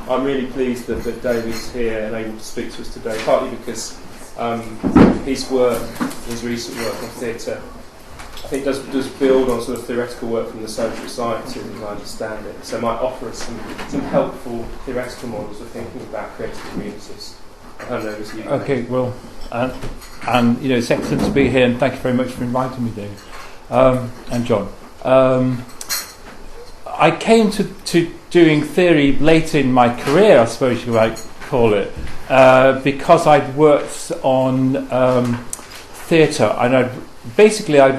I'm really pleased that David's here and able to speak to us today, partly because his recent work on theatre, I think does build on sort of theoretical work from the social sciences, as I understand it. So it might offer us some helpful theoretical models of thinking about creative communities. I don't know if you. Okay, well, and it's excellent to be here, and thank you very much for inviting me, David, and John. I came to doing theory late in my career, I suppose you might call it, because I'd worked on theatre, and I'd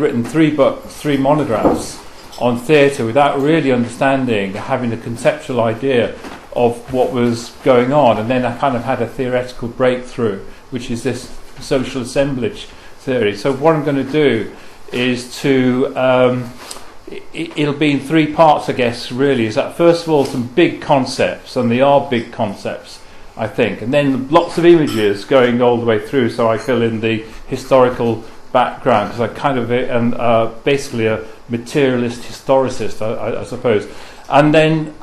written 3 books, 3 monographs on theatre without really understanding, having a conceptual idea of what was going on, and then I kind of had a theoretical breakthrough, which is this social assemblage theory. So what I'm going to do is to it'll be in 3 parts, I guess, really. Is that first of all some big concepts, and they are big concepts, I think, and then lots of images going all the way through, so I fill in the historical background, because I kind of am basically a materialist historicist, I suppose, and then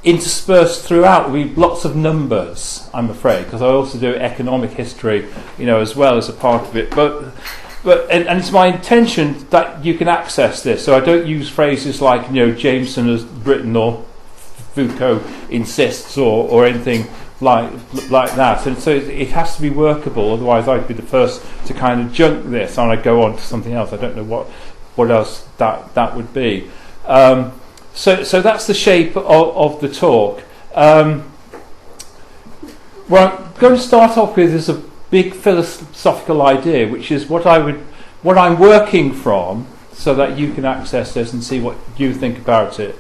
interspersed throughout will be lots of numbers, I'm afraid, because I also do economic history, as well as a part of it, but it's my intention that you can access this, so I don't use phrases like Jameson has written or Foucault insists or anything like that, and so it has to be workable, otherwise I'd be the first to kind of junk this and I'd go on to something else. I don't know what else that would be. So that's the shape of the talk. What I'm going to start off with is a big philosophical idea, which is what I'm working from, so that you can access this and see what you think about it,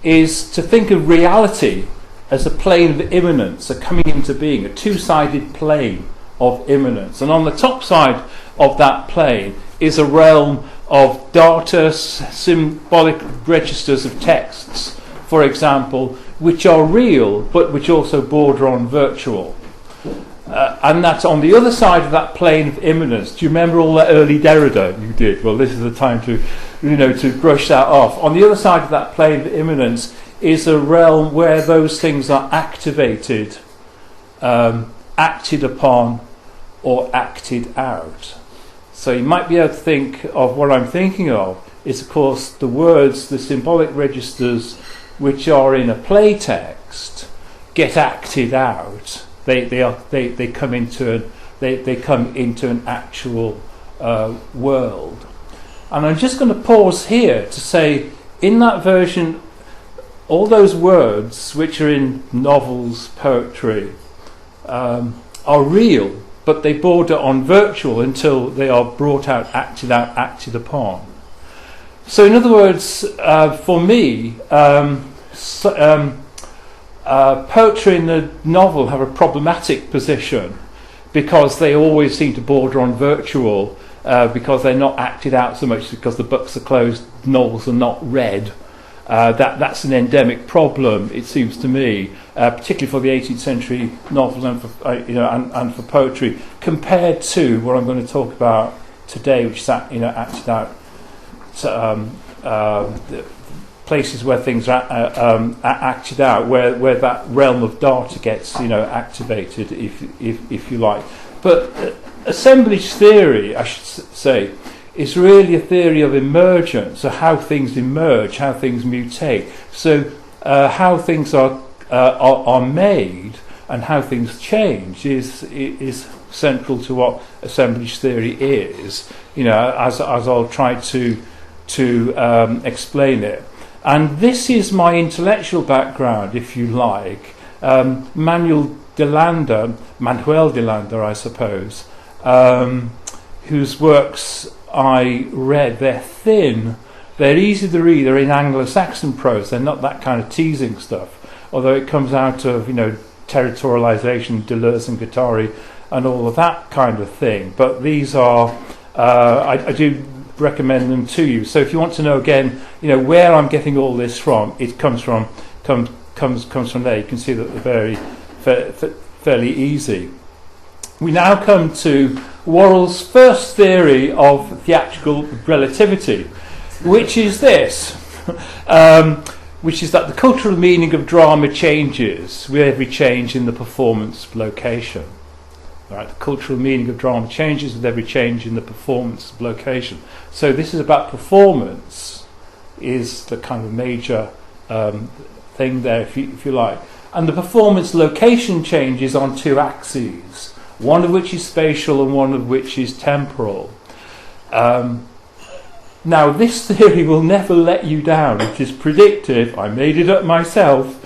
is to think of reality as a plane of immanence, a coming into being, a two-sided plane of immanence. And on the top side of that plane is a realm of data, symbolic registers of texts, for example, which are real, but which also border on virtual. And that's on the other side of that plane of immanence. Do you remember all that early Derrida you did? Well, this is the time to brush that off. On the other side of that plane of immanence is a realm where those things are activated, acted upon, or acted out. So you might be able to think of what I'm thinking of is, of course, the words, the symbolic registers, which are in a play text, get acted out. They come into an actual world. And I'm just going to pause here to say, in that version, all those words which are in novels, poetry, are real, but they border on virtual until they are brought out, acted upon. So in other words, for me, poetry and the novel have a problematic position because they always seem to border on virtual, because they're not acted out so much because the books are closed, novels are not read. That's an endemic problem, it seems to me, particularly for the 18th century novels and for and for poetry, compared to what I'm going to talk about today, which is acted out. Places where things are acted out, where that realm of data gets activated, if you like. But assemblage theory, I should say, is really a theory of emergence, so how things emerge, how things mutate. So how things are made and how things change is central to what assemblage theory is. As I'll try to explain it. And this is my intellectual background, if you like. Manuel de Landa, I suppose, whose works I read. They're thin, they're easy to read, they're in Anglo-Saxon prose, they're not that kind of teasing stuff, although it comes out of, territorialization, Deleuze and Guattari, and all of that kind of thing. But these are, I do recommend them to you. So if you want to know again, where I'm getting all this from, it comes from there. You can see that they're fairly easy. We now come to Worrall's first theory of theatrical relativity, which is this. which is that the cultural meaning of drama changes with every change in the performance location. Right, the cultural meaning of drama changes with every change in the performance location. So this is about performance, is the kind of major thing there, if you like. And the performance location changes on two axes, one of which is spatial and one of which is temporal. Now, this theory will never let you down. It is predictive. I made it up myself.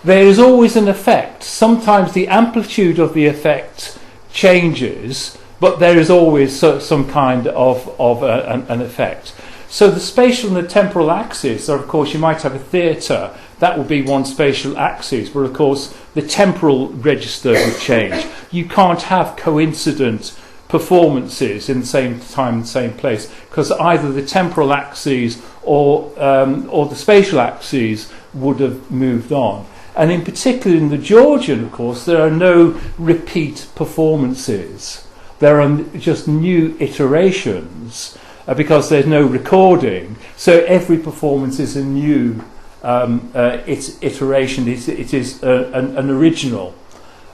There is always an effect. Sometimes the amplitude of the effect changes, but there is always some kind of an effect. So the spatial and the temporal axis are, of course, you might have a theatre. That will be one spatial axis, but of course the temporal register would change. You can't have coincident performances in the same time and same place, because either the temporal axes or the spatial axes would have moved on. And in particular in the Georgian, of course, there are no repeat performances. There are just new iterations because there's no recording. So every performance is a new iteration. It is an original.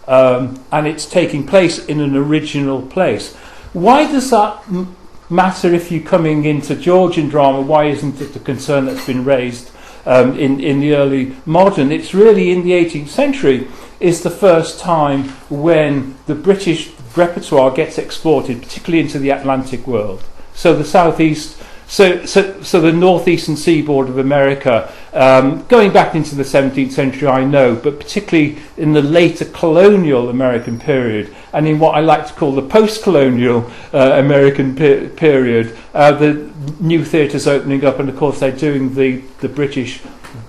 And it's taking place in an original place. Why does that matter if you're coming into Georgian drama? Why isn't it a concern that's been raised in the early modern? It's really in the 18th century is the first time when the British repertoire gets exported, particularly into the Atlantic world. So the southeast, so the northeastern seaboard of America, going back into the 17th century, I know, but particularly in the later colonial American period, and in what I like to call the post-colonial American period, the new theatres opening up, and of course they're doing the British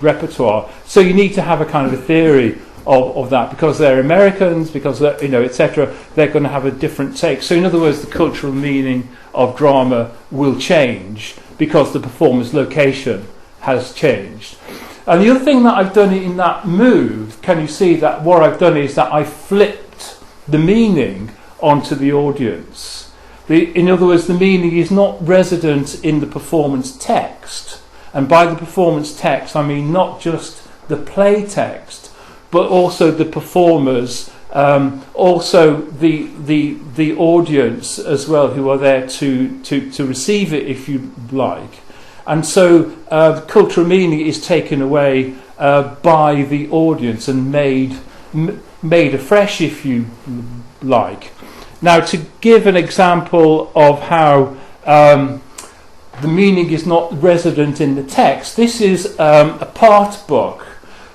repertoire. So you need to have a kind of a theory of that, because they're Americans, because they're, etc. They're going to have a different take. So in other words, the cultural meaning of drama will change because the performance location has changed. And the other thing that I've done in that move, can you see that what I've done is that I flipped the meaning onto the audience. In other words, the meaning is not resident in the performance text. And by the performance text, I mean not just the play text, but also the performers, also the audience as well, who are there to receive it, if you like. And so the cultural meaning is taken away by the audience and made afresh, if you like. Now, to give an example of how the meaning is not resident in the text, this is a part book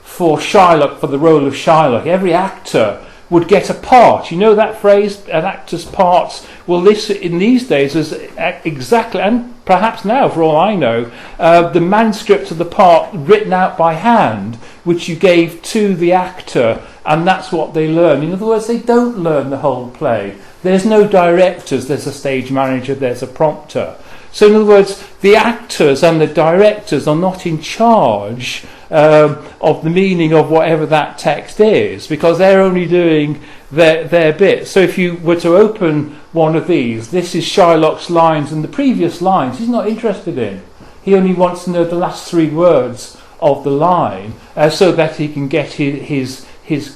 for Shylock, for the role of Shylock. Every actor would get a part. You know that phrase, an actor's parts? Well, this in these days is exactly, and perhaps now, for all I know, the manuscript of the part written out by hand, which you gave to the actor, and that's what they learn. In other words, they don't learn the whole play. There's no directors, there's a stage manager, there's a prompter. So in other words, the actors and the directors are not in charge of the meaning of whatever that text is, because they're only doing their bit. So if you were to open one of these, this is Shylock's lines, and the previous lines he's not interested in. He only wants to know the last three words of the line so that he can get his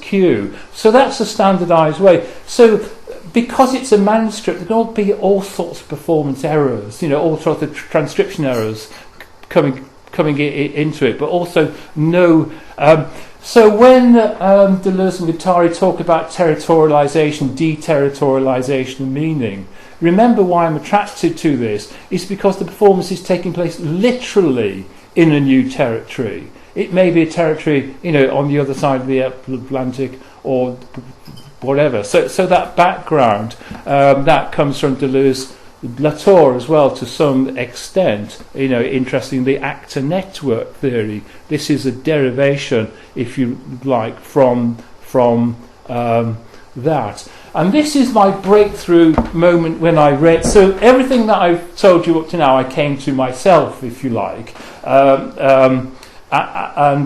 cue. So that's a standardised way. So because it's a manuscript, there can be all sorts of performance errors, all sorts of transcription errors coming into it, but also no. So when Deleuze and Guattari talk about territorialisation, deterritorialisation of meaning, remember why I'm attracted to this is because the performance is taking place literally in a new territory. It may be a territory, on the other side of the Atlantic or whatever. So that background that comes from Deleuze, Latour as well, to some extent. Interesting, the actor network theory. This is a derivation, if you like, from that. And this is my breakthrough moment when I read. So everything that I've told you up to now, I came to myself, if you like. And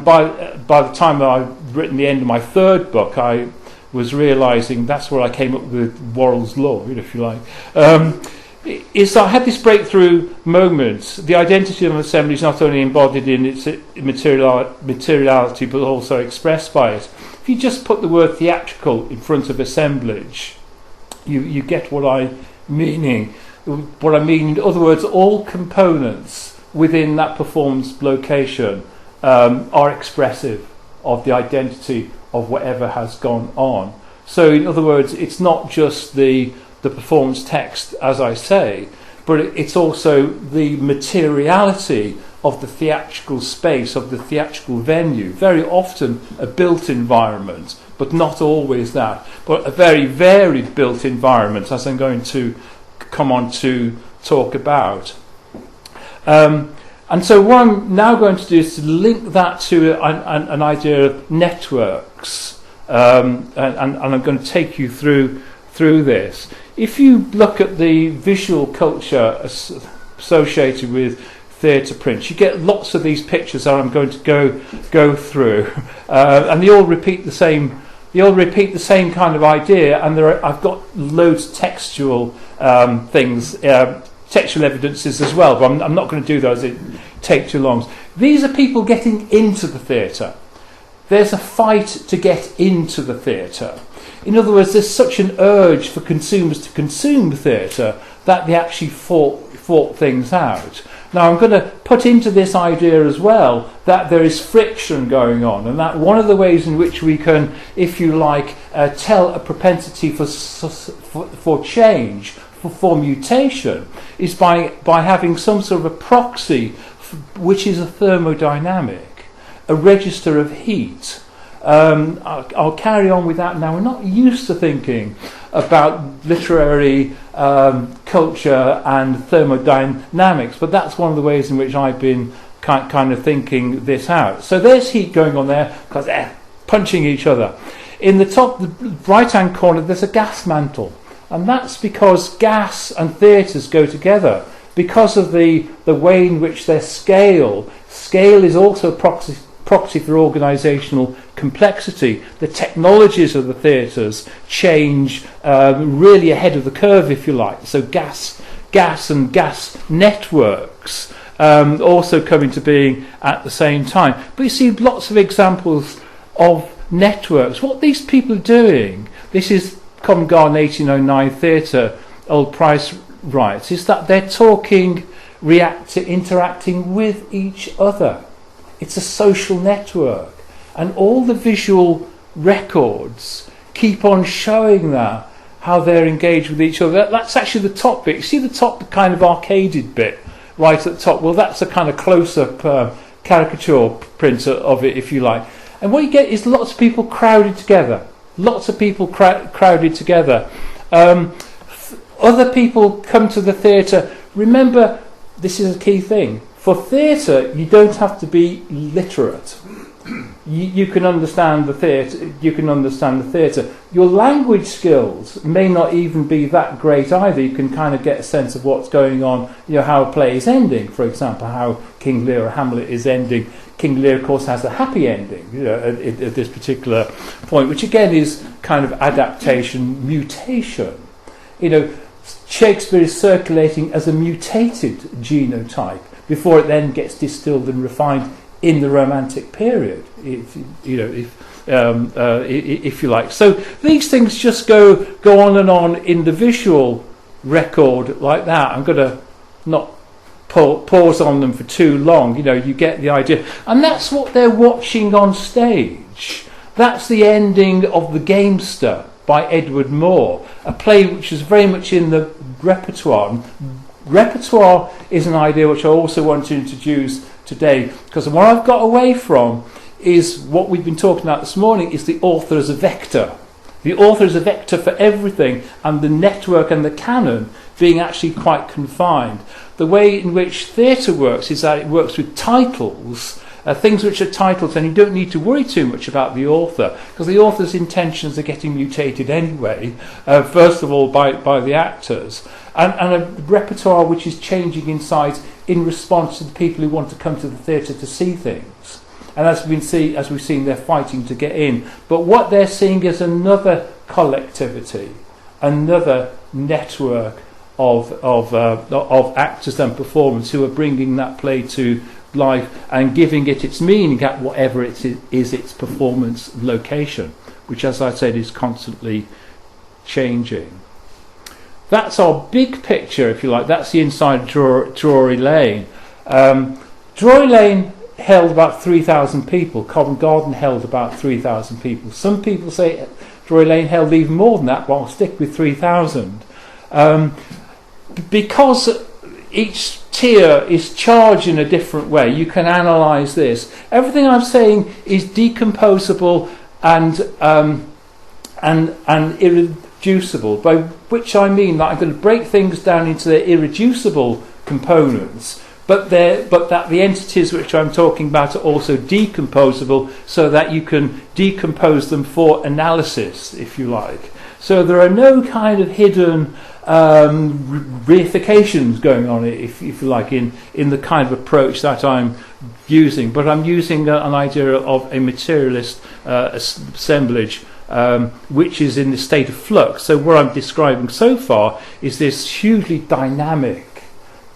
by the time that I'd written the end of my third book, I was realising that's where I came up with Worrall's law, if you like. is I had this breakthrough moment. The identity of an assembly is not only embodied in its materiality, but also expressed by it. If you just put the word theatrical in front of assemblage, you get what I mean. What I mean, in other words, all components within that performance location are expressive of the identity of whatever has gone on. So, in other words, it's not just the performance text, as I say, but it's also the materiality of the theatrical space, of the theatrical venue. Very often a built environment, but not always that, but a very varied built environment, as I'm going to come on to talk about. And so what I'm now going to do is to link that to an idea of networks, and I'm going to take you through this. If you look at the visual culture associated with theatre prints, you get lots of these pictures that I'm going to go through, and they all repeat the same. They all repeat the same kind of idea, and I've got loads of textual things, textual evidences as well, but I'm not going to do those. It take too long. These are people getting into the theatre. There's a fight to get into the theatre. In other words, there's such an urge for consumers to consume theatre that they actually fought things out. Now, I'm going to put into this idea as well that there is friction going on, and that one of the ways in which we can, if you like, tell a propensity for change, for mutation, is by having some sort of a proxy, which is a thermodynamic, a register of heat. I'll carry on with that now. We're not used to thinking about literary culture and thermodynamics, but that's one of the ways in which I've been kind of thinking this out. So there's heat going on there because they're punching each other. In the top, the right-hand corner, there's a gas mantle, and that's because gas and theatres go together because of the way in which their scale is also a proxy for organisational complexity. The technologies of the theatres change really ahead of the curve, if you like. So gas and gas networks also come into being at the same time. But you see lots of examples of networks. What these people are doing, this is Covent Garden 1809 Theatre, Old Price writes, is that they're talking, interacting with each other. It's a social network, and all the visual records keep on showing that, how they're engaged with each other. That's actually the top bit. You see the top, the kind of arcaded bit right at the top? Well, that's a kind of close-up caricature print of it, if you like. And what you get is lots of people crowded together. Lots of people crowded together. Other people come to the theatre. Remember, this is a key thing. For theatre, you don't have to be literate. You can understand the theatre. You can understand the theatre. Your language skills may not even be that great either. You can kind of get a sense of what's going on. You know, how a play is ending, for example, how King Lear or Hamlet is ending. King Lear, of course, has a happy ending, you know, at this particular point, which again is kind of adaptation mutation. You know, Shakespeare is circulating as a mutated genotype before it then gets distilled and refined in the Romantic period, if you like. So these things just go on and on in the visual record like that. I'm going to not pause on them for too long. You know, you get the idea. And that's what they're watching on stage. That's the ending of The Gamester by Edward Moore, a play which is very much in the repertoire. Repertoire is an idea which I also want to introduce today, because what I've got away from is what we've been talking about this morning, is the author as a vector. The author is a vector for everything, and the network and the canon being actually quite confined. The way in which theatre works is that it works with titles, things which are titles, and you don't need to worry too much about the author, because the author's intentions are getting mutated anyway, first of all by the actors, and a repertoire which is changing in size in response to the people who want to come to the theatre to see things. And as we've seen, they're fighting to get in. But what they're seeing is another collectivity, another network of actors and performers who are bringing that play to life and giving it its meaning at whatever it is its performance location, which, as I said, is constantly changing. That's our big picture, if you like. That's the inside of Drury Lane. Drury Lane held about 3,000 people. Covent Garden held about 3,000 people. Some people say Drury Lane held even more than that, but I'll stick with 3,000. Because each tier is charged in a different way, you can analyse this. Everything I'm saying is decomposable and irreducible, by which I mean that I'm going to break things down into their irreducible components, but that the entities which I'm talking about are also decomposable, so that you can decompose them for analysis, if you like. So there are no kind of hidden reifications going on, if you like, in the kind of approach that I'm using. But I'm using an idea of a materialist assemblage, which is in the state of flux. So what I'm describing so far is this hugely dynamic,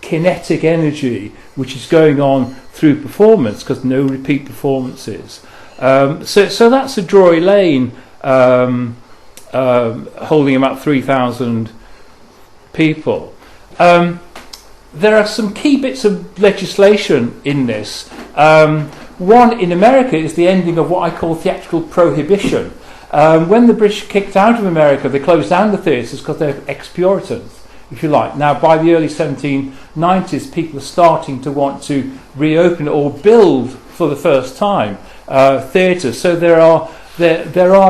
kinetic energy which is going on through performance, because no repeat performances. So that's a Drury Lane holding about 3,000 people. There are some key bits of legislation in this. One in America is the ending of what I call theatrical prohibition. When the British kicked out of America, they closed down the theatres because they're ex-Puritans, if you like. Now, by the early 1790s, people are starting to want to reopen or build for the first time theatres. So there are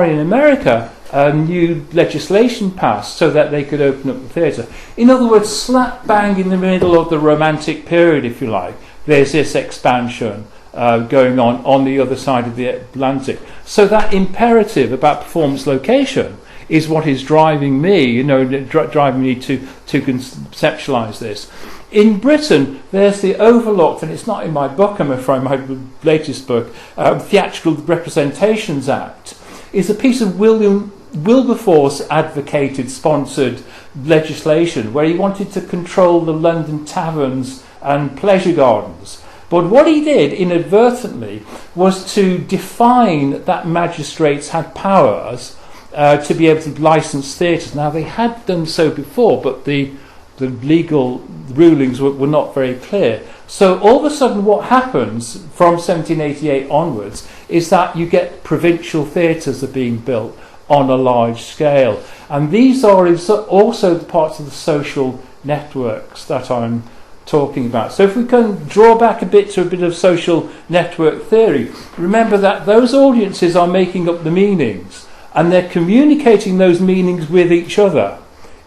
in America new legislation passed so that they could open up the theatre. In other words, slap bang in the middle of the Romantic period, if you like, there's this expansion going on the other side of the Atlantic. So that imperative about performance location is what is driving me, driving me to conceptualise this. In Britain, there's the overlooked, and it's not in my book, I'm afraid, my latest book, Theatrical Representations Act, is a piece of Wilberforce advocated, sponsored legislation where he wanted to control the London taverns and pleasure gardens. But what he did inadvertently was to define that magistrates had powers to be able to license theatres. Now, they had done so before, but the legal rulings were not very clear. So all of a sudden what happens from 1788 onwards is that you get provincial theatres are being built on a large scale. And these are also the parts of the social networks that I'm talking about. So if we can draw back a bit to a bit of social network theory, remember that those audiences are making up the meanings, and they're communicating those meanings with each other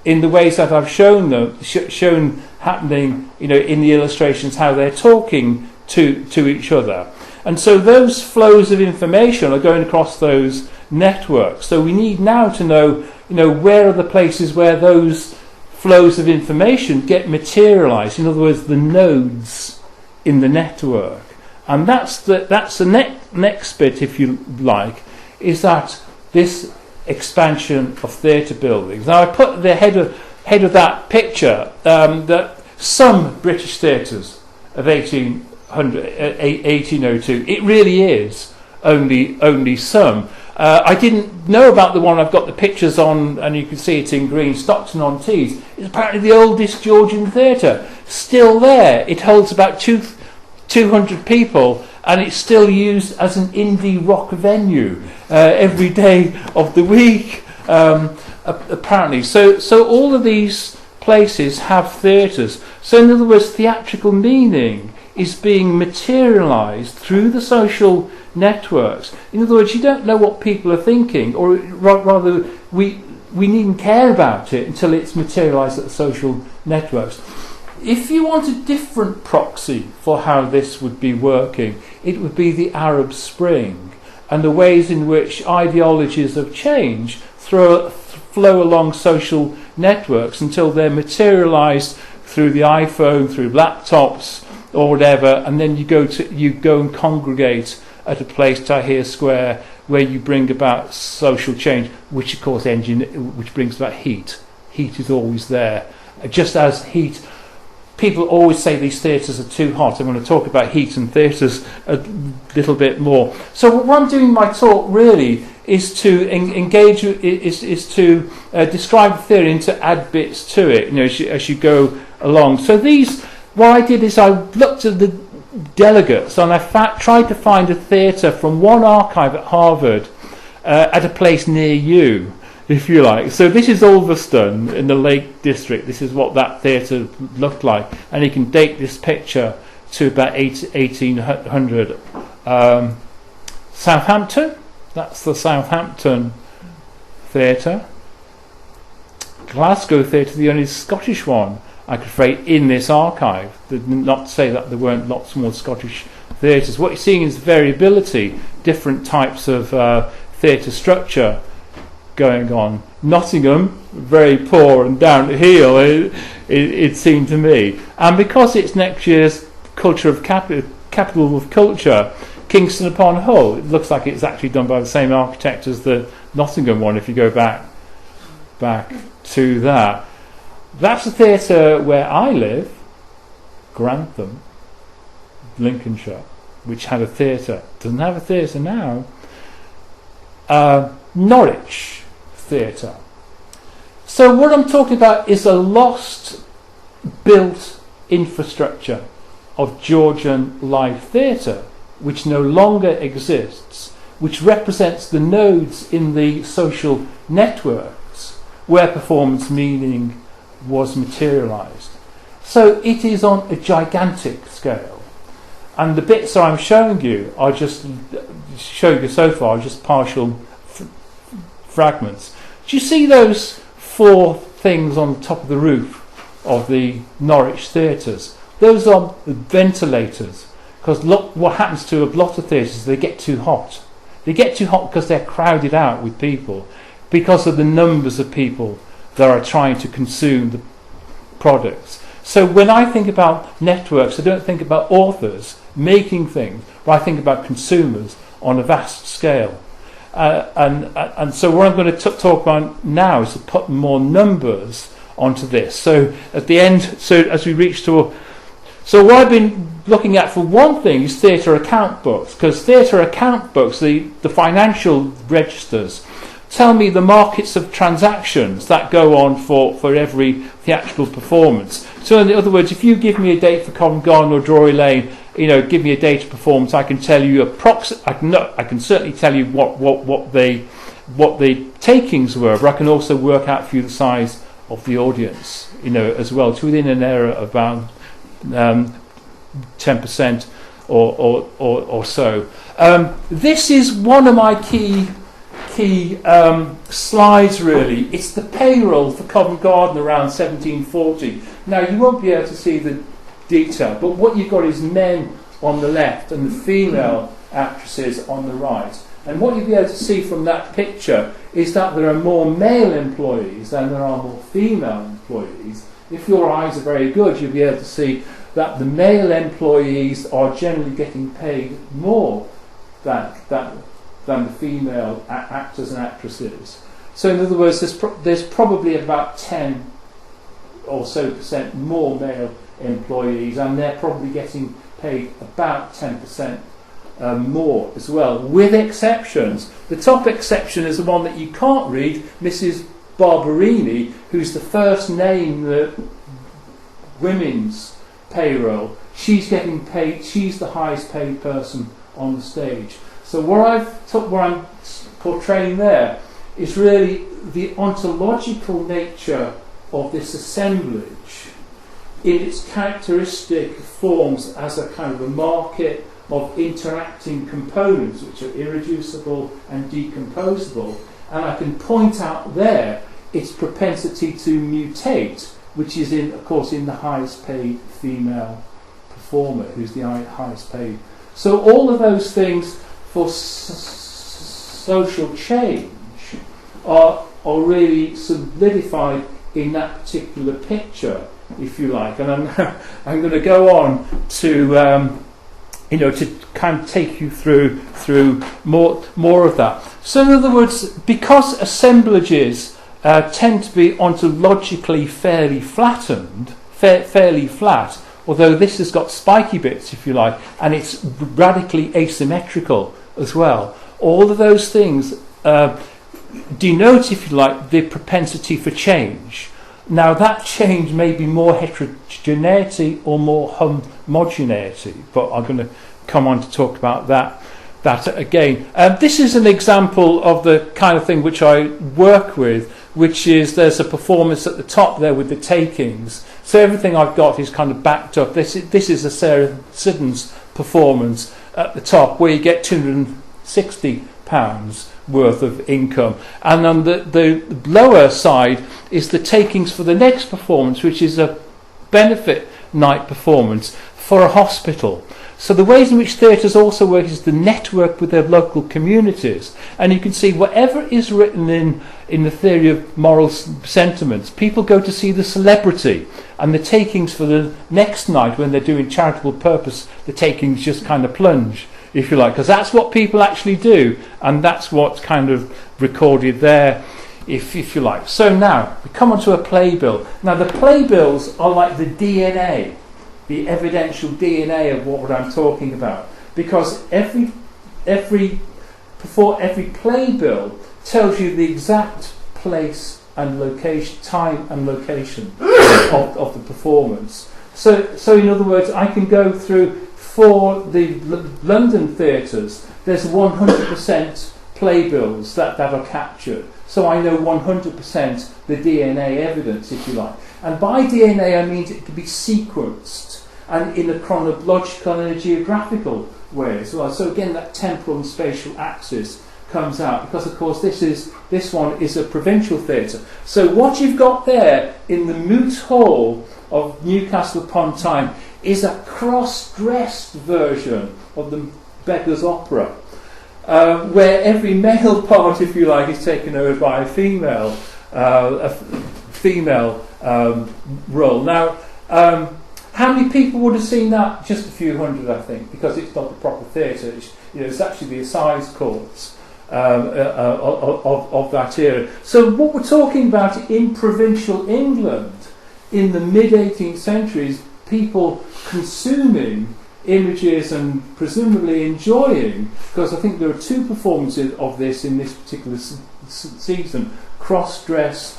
in the ways that I've shown happening, in the illustrations, how they're talking to each other. And so those flows of information are going across those networks. So we need now to know, where are the places where those flows of information get materialized. In other words, the nodes in the network. And that's the next bit, if you like, is that this expansion of theatre buildings. Now, I put the head of that picture that some British theatres of 1802, it really is only some. I didn't know about the one I've got the pictures on, and you can see it in green, Stockton-on-Tees. It's apparently the oldest Georgian theatre, still there. It holds about 200 people, and it's still used as an indie rock venue every day of the week, apparently. So all of these places have theatres. So in other words, theatrical meaning is being materialised through the social networks. In other words, you don't know what people are thinking, or rather, we needn't care about it until it's materialised at the social networks. If you want a different proxy for how this would be working, it would be the Arab Spring and the ways in which ideologies of change flow along social networks until they're materialised through the iPhone, through laptops or whatever, and then you go and congregate at a place, Tahrir Square, where you bring about social change, which of course which brings about heat. Heat is always there. just as heat. People always say these theatres are too hot. I'm going to talk about heat and theatres a little bit more. So what I'm doing in my talk really is to engage, is to describe the theory and to add bits to it, as you go along. So what I did is I looked at the delegates and I tried to find a theatre from one archive at Harvard at a place near you, if you like. So this is Ulverston in the Lake District. This is what that theatre looked like. And you can date this picture to about 1800. Southampton, that's the Southampton Theatre. Glasgow Theatre, the only Scottish one I could find in this archive. Not to say that there weren't lots more Scottish theatres. What you're seeing is variability, different types of theatre structure going on. Nottingham, very poor and down the heel, it seemed to me. And because it's next year's capital of culture, Kingston upon Hull, it looks like it's actually done by the same architect as the Nottingham one, if you go back to that. That's the theatre where I live, Grantham, Lincolnshire, which had a theatre. Doesn't have a theatre now. Norwich Theatre. So what I'm talking about is a lost built infrastructure of Georgian live theatre, which no longer exists, which represents the nodes in the social networks where performance meaning was materialised. So it is on a gigantic scale. And the bits that I'm showing you are just partial fragments. Do you see those four things on the top of the roof of the Norwich theatres? Those are the ventilators. Because what happens to a lot of theatres is they get too hot. They get too hot because they're crowded out with people, because of the numbers of people that are trying to consume the products. So when I think about networks, I don't think about authors making things, but I think about consumers on a vast scale. And so what I'm going to talk about now is to put more numbers onto this. So at the end, as we reach to... So what I've been looking at for one thing is theatre account books, because theatre account books, the financial registers, tell me the markets of transactions that go on for every theatrical performance. So in other words, if you give me a date for Covent Garden or Drury Lane, give me a date of performance, I can tell you I can certainly tell you what the takings were, but I can also work out for you the size of the audience, as well. It's within an area of about 10% or so. This is one of my key slides, really. It's the payroll for Covent Garden around 1740. Now, you won't be able to see the detail, but what you've got is men on the left and the female actresses on the right. And what you'll be able to see from that picture is that there are more male employees than there are more female employees. If your eyes are very good, you'll be able to see that the male employees are generally getting paid more than the female actors and actresses. So in other words, there's probably about 10 or so % more male employees, and they're probably getting paid about 10% more as well, with exceptions. The top exception is the one that you can't read, Mrs. Barberini, who's the first name that women's payroll. She's getting paid, she's the highest paid person on the stage. So what I'm portraying there is really the ontological nature of this assemblage in its characteristic forms as a kind of a market of interacting components which are irreducible and decomposable. And I can point out there its propensity to mutate, which is of course in the highest paid female performer, who's the highest paid. So all of those things for social change are really solidified in that particular picture, if you like. And I'm going to go on to to kind of take you through more of that. So in other words, because assemblages tend to be ontologically fairly flattened, fairly flat, although this has got spiky bits, if you like, and it's radically asymmetrical as well. All of those things denote, if you like, the propensity for change. Now, that change may be more heterogeneity or more homogeneity, but I'm going to come on to talk about that again. This is an example of the kind of thing which I work with, which is there's a performance at the top there with the takings. So everything I've got is kind of backed up. This is a Sarah Siddon's performance at the top, where you get £260 worth of income. And on the lower side is the takings for the next performance, which is a benefit night performance for a hospital. So the ways in which theatres also work is to network with their local communities. And you can see whatever is written in the theory of moral sentiments, people go to see the celebrity. And the takings for the next night, when they're doing charitable purpose, the takings just kind of plunge, if you like, because that's what people actually do. And that's what's kind of recorded there, if you like. So now, we come on to a playbill. Now, the playbills are like the DNA, the evidential DNA of what I'm talking about, because every playbill tells you the exact place and location, time and location of the performance. So in other words, I can go through for the London theatres. There's 100% playbills that are captured. So I know 100% the DNA evidence, if you like. And by DNA, I mean it can be sequenced and in a chronological and a geographical way as well. So again, that temporal and spatial axis comes out, because of course this one is a provincial theatre. So what you've got there in the Moot Hall of Newcastle upon Tyne is a cross-dressed version of the Beggar's Opera, where every male part, if you like, is taken over by a female role. Now, how many people would have seen that? Just a few hundred, I think, because it's not the proper theatre. It's actually the assize courts of that era. So what we're talking about in provincial England in the mid-18th century is people consuming images and presumably enjoying, because I think there are two performances of this in this particular season, cross-dress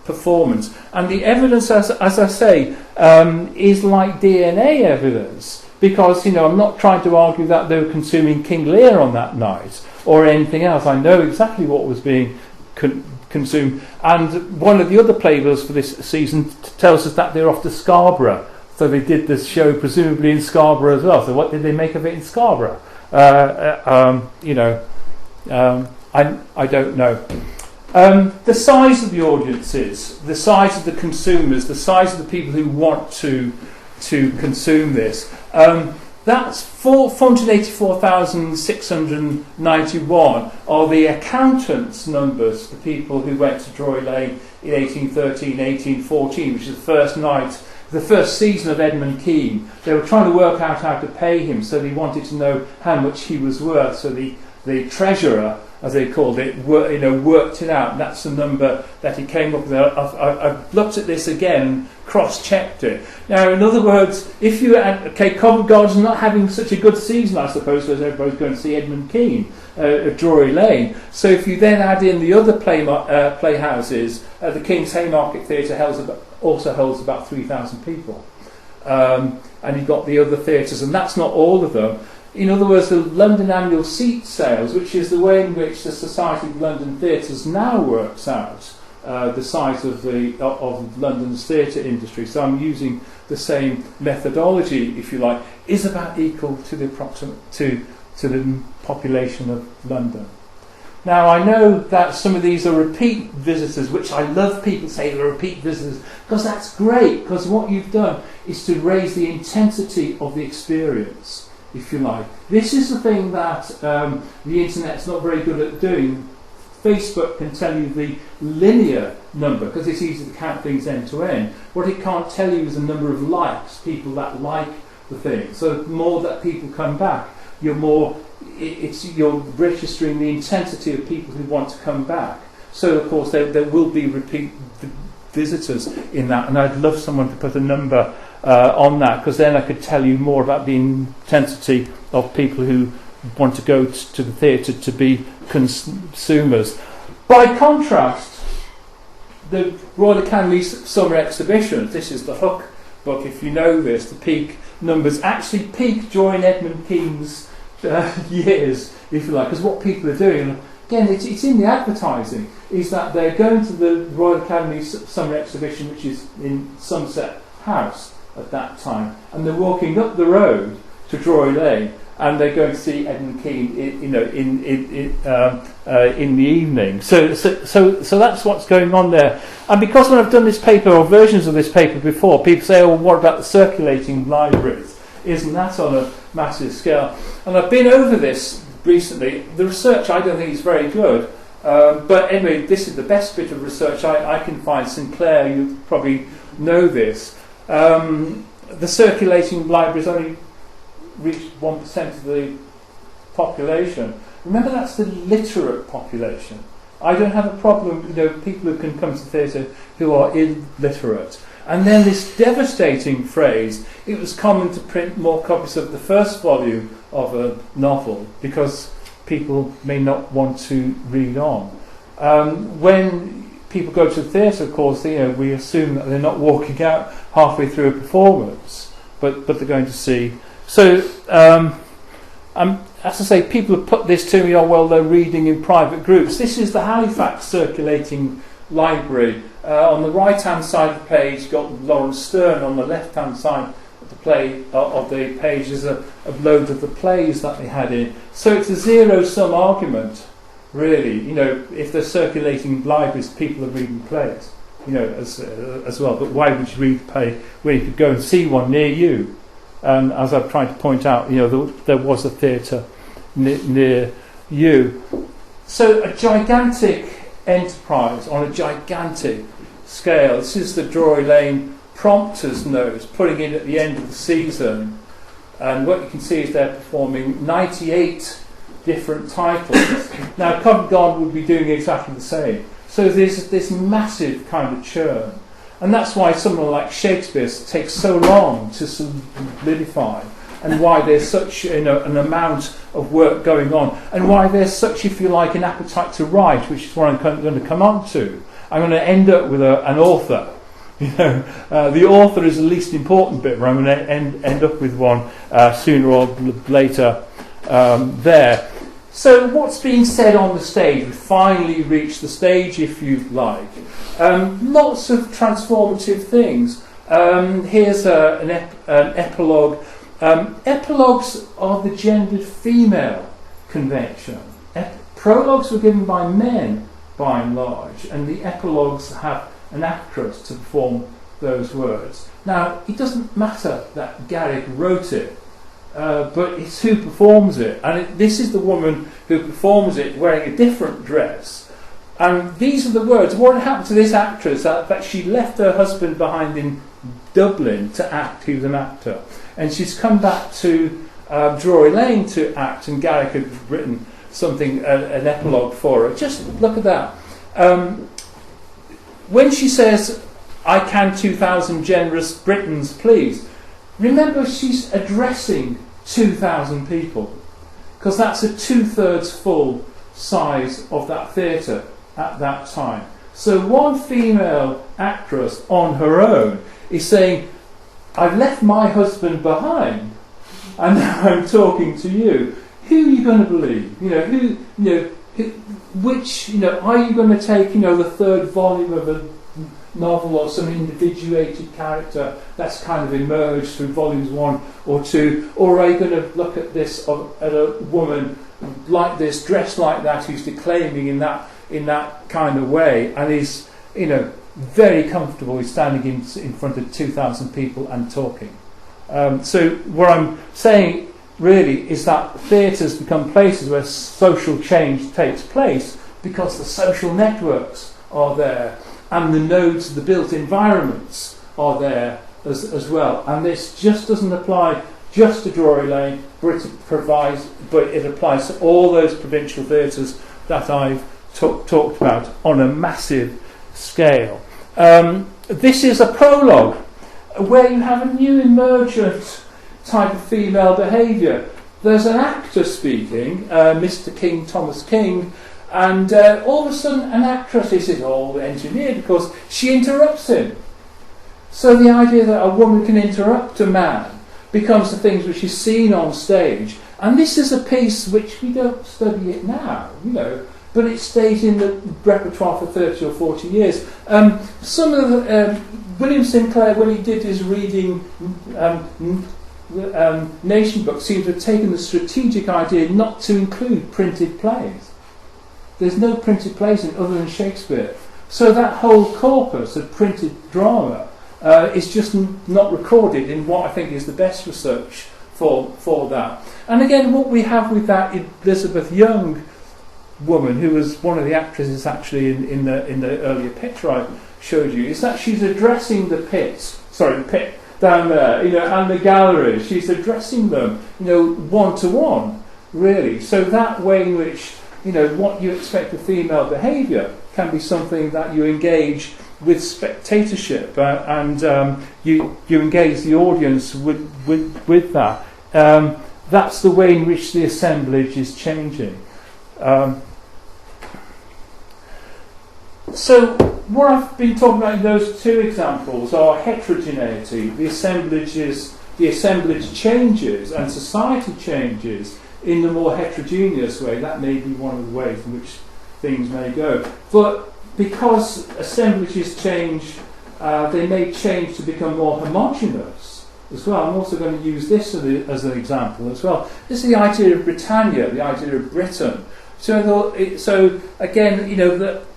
performance. And the evidence, as I say, is like DNA evidence, because, I'm not trying to argue that they were consuming King Lear on that night or anything else. I know exactly what was being consumed. And one of the other playbills for this season tells us that they're off to Scarborough. So they did this show presumably in Scarborough as well. So what did they make of it in Scarborough? I don't know. The size of the audiences, the size of the consumers, the size of the people who want to consume this. That's 484,691 are the accountants' numbers, the people who went to Drury Lane in 1813, 1814, which is the first night, the first season of Edmund Kean. They were trying to work out how to pay him, so they wanted to know how much he was worth. So the treasurer, as they called it, worked it out, and that's the number that he came up with. I've looked at this again, cross-checked it. Now, in other words, if you had, Covent Garden's not having such a good season, I suppose, because everybody's going to see Edmund Kean at Drury Lane. So if you then add in the other playhouses, the King's Haymarket Theatre also holds about 3,000 people. And you've got the other theatres, and that's not all of them. In other words, the London annual seat sales, which is the way in which the Society of London Theatres now works out the size of London's theatre industry, so I'm using the same methodology, if you like, is about equal to the population of London. Now, I know that some of these are repeat visitors, which I love people say they're repeat visitors, because that's great, because what you've done is to raise the intensity of the experience, if you like. This is the thing that the internet's not very good at doing. Facebook can tell you the linear number, because it's easy to count things end to end. What it can't tell you is the number of likes, people that like the thing. So the more that people come back, you're registering the intensity of people who want to come back. So, of course, there will be repeat visitors in that, and I'd love someone to put a number on that, because then I could tell you more about the intensity of people who want to go to the theatre to be consumers. By contrast, the Royal Academy's summer exhibition, this is the Hook book, if you know this, the peak numbers actually peaked during Edmund Kean's years, if you like, because what people are doing, and again, it's in the advertising, is that they're going to the Royal Academy's summer exhibition, which is in Somerset House at that time, and they're walking up the road to Drury Lane, and they're going to see Edmund Kean, in the evening. So that's what's going on there. And because when I've done this paper, or versions of this paper before, people say, "Oh, well, what about the circulating libraries? Isn't that on a massive scale?" And I've been over this recently. The research, I don't think is very good. But anyway, this is the best bit of research I can find. Sinclair, you probably know this. The circulating libraries only reach 1% of the population. Remember, that's the literate population. I don't have a problem, people who can come to theatre who are illiterate. And then this devastating phrase, it was common to print more copies of the first volume of a novel because people may not want to read on. When people go to the theatre, of course, we assume that they're not walking out halfway through a performance, but they're going to see. So, as I say, people have put this to me, they're reading in private groups. This is the Halifax circulating library. On the right-hand side of the page, you've got Lawrence Sterne. On the left-hand side of the page is a load of the plays that they had in. So it's a zero-sum argument, really. If they're circulating libraries, people are reading plays, as well. But why would you read a play when you could go and see one near you? And as I've tried to point out, there was a theatre near you. So a gigantic enterprise on a gigantic scale. This is the Drury Lane prompter's notes, putting in at the end of the season. And what you can see is they're performing 98 different titles. Now, Covent Garden would be doing exactly the same. So there's this massive kind of churn. And that's why someone like Shakespeare takes so long to solidify, and why there's such an amount of work going on, and why there's such, if you like, an appetite to write, which is what I'm going to come on to. I'm going to end up with an author. The author is the least important bit, where I'm going to end up with one sooner or later there. So what's being said on the stage? We finally reached the stage, if you like. Lots of transformative things. Here's an epilogue. Epilogues are the gendered female convention. Prologues were given by men, by and large, and the epilogues have an actress to perform those words. Now, it doesn't matter that Garrick wrote it, but it's who performs it. And this is the woman who performs it wearing a different dress. And these are the words. What happened to this actress? That she left her husband behind in Dublin to act. He was an actor. And she's come back to Drury Lane to act. And Garrick had written something, an epilogue for her. Just look at that. When she says, "I can 2,000 generous Britons, please," remember she's addressing 2,000 people. Because that's a 2/3 full size of that theatre at that time. So one female actress on her own is saying, "I've left my husband behind, and now I'm talking to you. Who are you going to believe? Are you going to take, the third volume of a novel or some individuated character that's kind of emerged through volumes 1 or 2, or are you going to look at this at a woman like this, dressed like that, who's declaiming in that kind of way, and is very comfortable with standing in front of 2,000 people and talking?" So what I'm saying really is that theatres become places where social change takes place because the social networks are there and the nodes, the built environments are there as well. And this just doesn't apply just to Drury Lane, but it applies to all those provincial theatres that I've talked about on a massive scale. This is a prologue where you have a new emergent type of female behaviour. There's an actor speaking, Mr. King, Thomas King, and all of a sudden an actress, this is all engineered because she interrupts him. So the idea that a woman can interrupt a man becomes the things which is seen on stage. And this is a piece which we don't study it now, but it stays in the repertoire for 30 or 40 years. Some of the, William Sinclair, when he did his reading Nation book, seemed to have taken the strategic idea not to include printed plays. There's no printed plays in other than Shakespeare. So that whole corpus of printed drama is just not recorded in what I think is the best research for that. And again, what we have with that Elizabeth Young woman, who was one of the actresses actually in the earlier picture I showed you, is that she's addressing the pit down there, and the gallery. She's addressing them, one to one, really. So that way in which, what you expect of female behaviour can be something that you engage with spectatorship, and you engage the audience with that. That's the way in which the assemblage is changing. So what I've been talking about in those two examples are heterogeneity. The assemblage changes and society changes in the more heterogeneous way. That may be one of the ways in which things may go. But because assemblages change, they may change to become more homogeneous as well. I'm also going to use this as an example as well. This is the idea of Britannia, the idea of Britain. So again,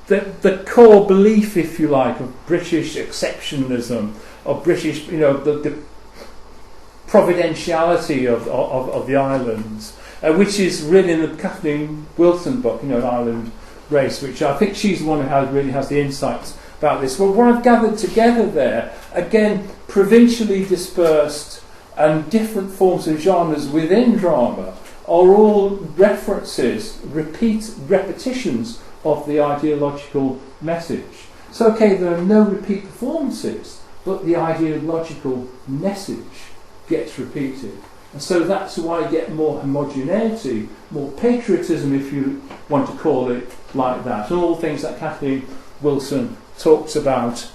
the core belief, if you like, of British exceptionalism, of British, the providentiality of the islands, which is really in the Kathleen Wilson book, An Island Race, which I think she's the one who really has the insights about this. Well, what I've gathered together there, again, provincially dispersed and different forms of genres within drama, are all references, repetitions of the ideological message. So, okay, there are no repeat performances, but the ideological message gets repeated. And so that's why you get more homogeneity, more patriotism, if you want to call it like that, and all the things that Kathleen Wilson talks about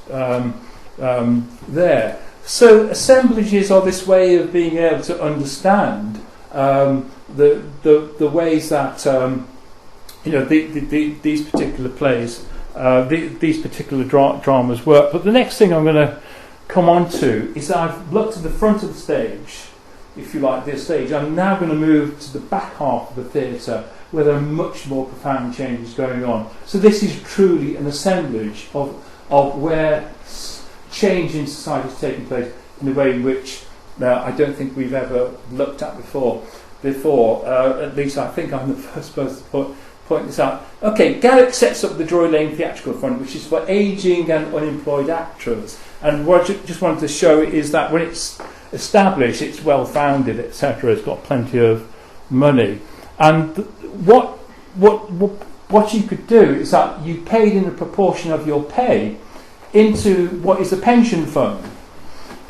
there. So assemblages are this way of being able to understand the ways that these particular plays, these particular dramas work. But the next thing I'm going to come on to is that I've looked at the front of the stage, if you like, this stage. I'm now going to move to the back half of the theatre, where there are much more profound changes going on. So this is truly an assemblage of where change in society is taking place in a way in which I don't think we've ever looked at before. At least I think I'm the first person to point this out. Okay, Garrick sets up the Drury Lane Theatrical Fund, which is for ageing and unemployed actors. And what I just wanted to show is that when it's established, it's well founded, etc. It's got plenty of money. And what you could do is that you paid in a proportion of your pay into what is a pension fund,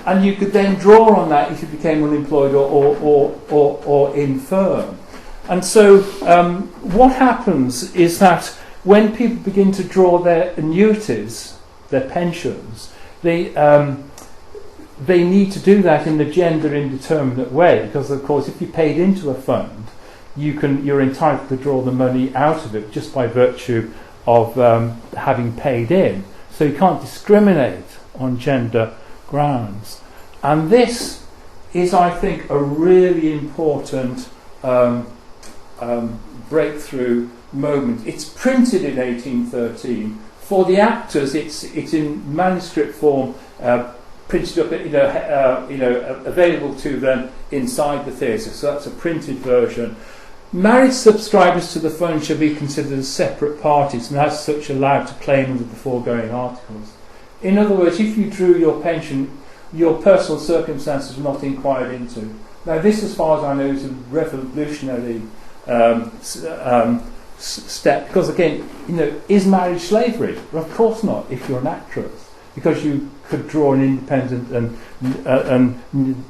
and you could then draw on that if you became unemployed or infirm. And so what happens is that when people begin to draw their annuities, their pensions, they need to do that in the gender indeterminate way, because of course if you paid into a fund, you're entitled to draw the money out of it just by virtue of having paid in. So you can't discriminate on gender grounds. And this is, I think, a really important breakthrough moment. It's printed in 1813. For the actors, it's in manuscript form, printed up, available to them inside the theatre. So that's a printed version. Married subscribers to the fund shall be considered as separate parties and as such allowed to claim under the foregoing articles. In other words, if you drew your pension, your personal circumstances were not inquired into. Now this, as far as I know, is a revolutionary step, because again, is marriage slavery? Well, of course not, if you're an actress, because you could draw an independent and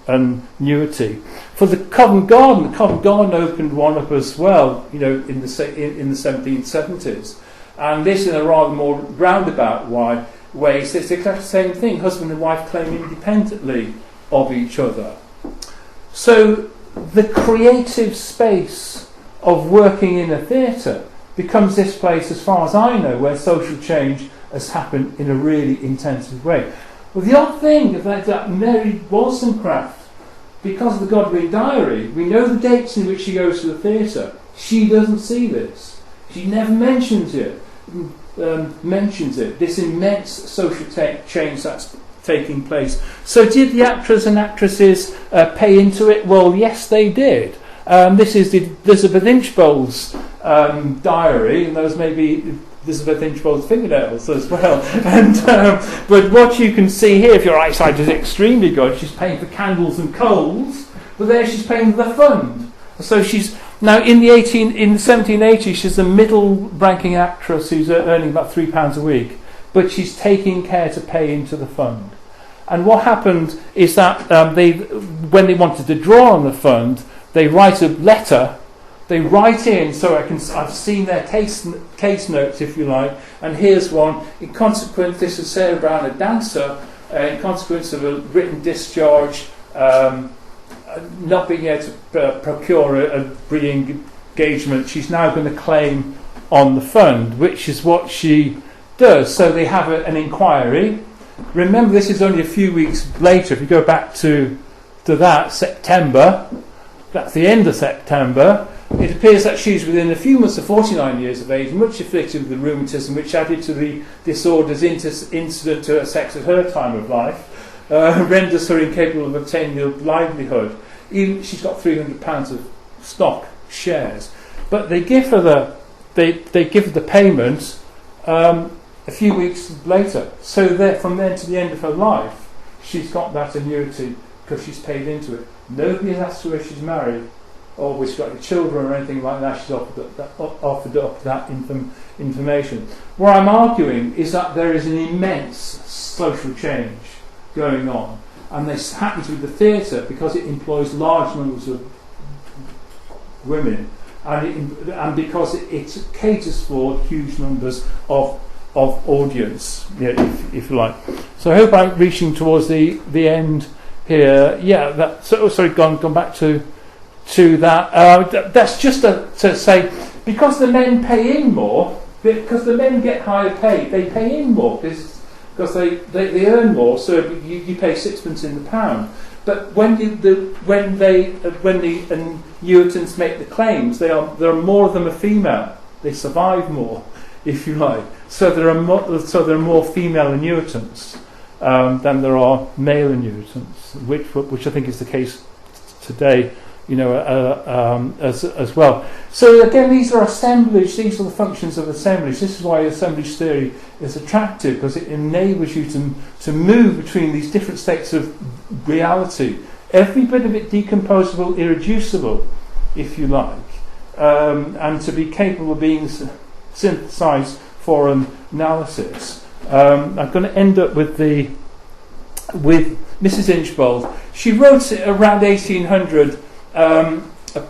annuity. For the Covent Garden opened one up as well, in the 1770s, and this in a rather more roundabout way. It's the exact same thing. Husband and wife claim independently of each other. So the creative space of working in a theatre becomes this place, as far as I know, where social change has happened in a really intensive way. Well, the odd thing is that Mary Wollstonecraft, because of the Godwin Diary, we know the dates in which she goes to the theatre. She doesn't see this. She never mentions it. This immense social change that's taking place. So did the actors and actresses pay into it? Well, yes, they did. This is Elizabeth Inchbald's diary, and those may be Elizabeth Inchbald's fingernails as well. And but what you can see here, if your eyesight is extremely good, she's paying for candles and coals, but there she's paying for the fund. So she's now in the 1780s, she's a middle-ranking actress who's earning about £3 a week, but she's taking care to pay into the fund. And what happened is that when they wanted to draw on the fund, they write a letter. They write in, so I've seen their case notes, if you like, and here's one. In consequence, this is Sarah Brown, a dancer, in consequence of a written discharge, not being able to procure a re-engagement, she's now going to claim on the fund, which is what she does. So they have an inquiry. Remember, this is only a few weeks later. If you go back to that, September, that's the end of September, it appears that she's within a few months of 49 years of age, much afflicted with the rheumatism, which added to the disorders incident to her sex at her time of life, renders her incapable of obtaining a livelihood. She's got £300 of stock shares, but they give her the payment a few weeks later. So from then to the end of her life, she's got that annuity because she's paid into it. Nobody has asked her if she's married or whether she's got any children or anything like that. She's offered up that information. What I'm arguing is that there is an immense social change going on, and this happens with the theatre because it employs large numbers of women, and because it caters for huge numbers of audience, if you like. So I hope I'm reaching towards the end here. Yeah, gone back to that. That's just to say, because the men pay in more, because the men get higher pay, they pay in more because they earn more. So you pay sixpence in the pound. But when the annuitants make the claims, there are more of them are female. They survive more, if you like. So there are more female annuitants than there are male annuitants, which I think is the case today, as well. So again, these are assemblage. These are the functions of assemblage. This is why assemblage theory is attractive, because it enables you to move between these different states of reality. Every bit of it decomposable, irreducible, if you like, and to be capable of being synthesized for analysis. I'm going to end up with Mrs. Inchbald. She wrote around 1800 a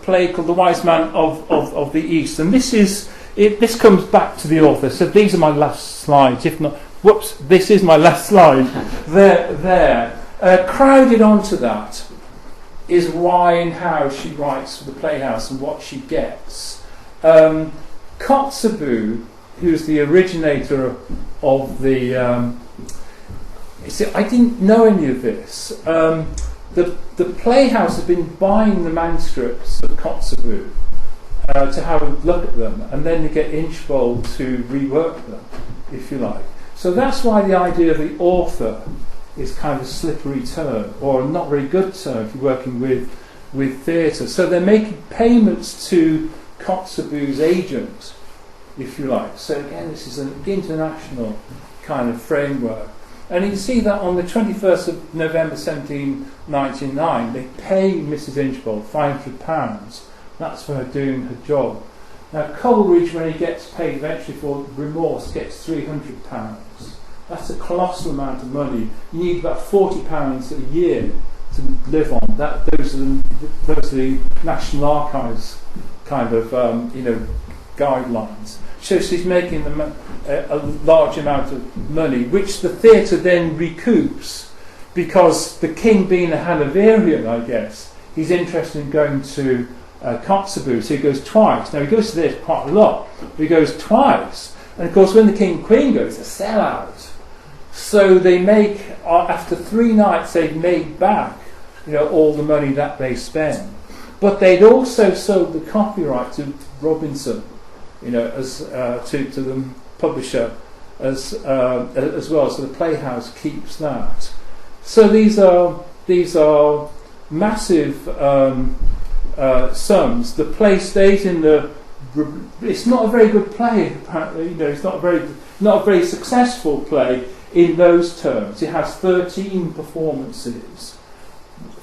play called The Wise Man of the East, and this comes back to the author. So these are my last slides. If not, whoops, this is my last slide. There. Crowded onto that is why and how she writes for the Playhouse and what she gets. Kotzebue, who's the originator of the... I didn't know any of this. The Playhouse has been buying the manuscripts of Kotzebue to have a look at them, and then you get Inchbald to rework them, if you like. So that's why the idea of the author is kind of a slippery term, or a not very good term if you're working with theatre. So they're making payments to Kotzebue's agent, if you like. So again, this is an international kind of framework. And you can see that on the 21st of November 1799, they pay Mrs. Inchbald £500. That's for her doing her job. Now Coleridge, when he gets paid eventually for Remorse, gets £300. That's a colossal amount of money. You need about £40 a year to live on. Those are the National Archives kind of guidelines. So she's making them a large amount of money, which the theatre then recoups, because the king, being a Hanoverian, I guess, he's interested in going to Kotzebue, so he goes twice. Now he goes to this quite a lot, but he goes twice. And of course, when the king and queen goes, it's a sellout. So they make, after 3 nights, they've made back, all the money that they spend. But they'd also sold the copyright to Robinson, as to the publisher as well. So the Playhouse keeps that. So these are massive sums. The play stays in the. It's not a very good play, apparently. It's not a very successful play in those terms. It has 13 performances.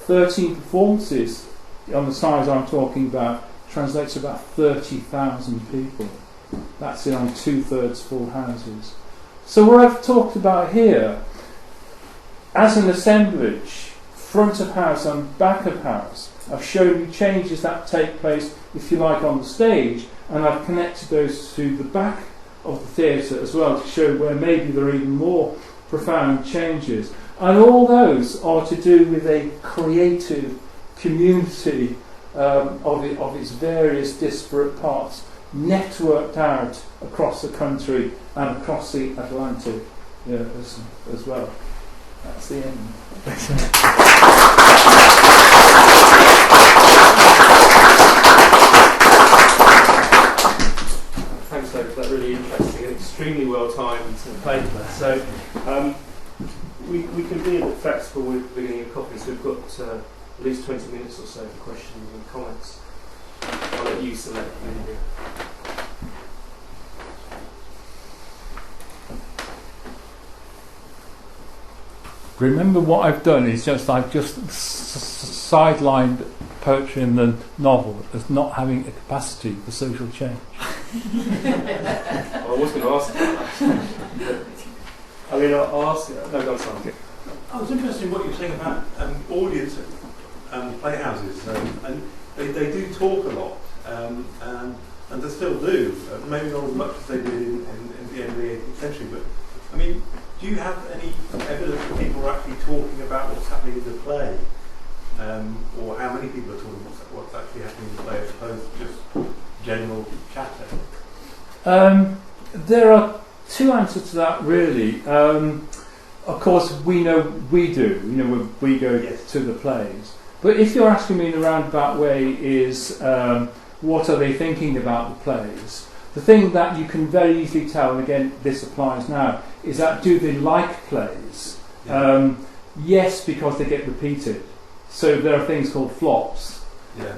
13 performances on the size I'm talking about translates to about 30,000 people. That's on 2/3 full houses. So what I've talked about here, as an assemblage, front of house and back of house, I've shown you changes that take place, if you like, on the stage, and I've connected those to the back of the theatre as well to show where maybe there are even more profound changes. And all those are to do with a creative community of its various disparate parts, networked out across the country and across the Atlantic as well. That's the end. Thanks, David, for that really interesting and extremely well-timed paper. So we can be a bit flexible with the beginning of copies. We've got at least 20 minutes or so for questions and comments. I'll let you select the media. Remember, what I've done is I've just sidelined poetry in the novel as not having a capacity for social change. I was going to ask about that. I'll ask you. No, go on, Simon. I was interested in what you were saying about audience playhouses, and they do talk a lot, and they still do. Maybe not as much as they did in the end of the 18th century, but do you have any evidence that people are actually talking about what's happening in the play, or how many people are talking about what's actually happening in the play, as opposed to just general chatter? There are 2 answers to that, really. Of course, we know we do. When we go to the plays. But if you're asking me in a roundabout way, is what are they thinking about the plays? The thing that you can very easily tell, and again this applies now, is that do they like plays? Yeah. Yes, because they get repeated. So there are things called flops,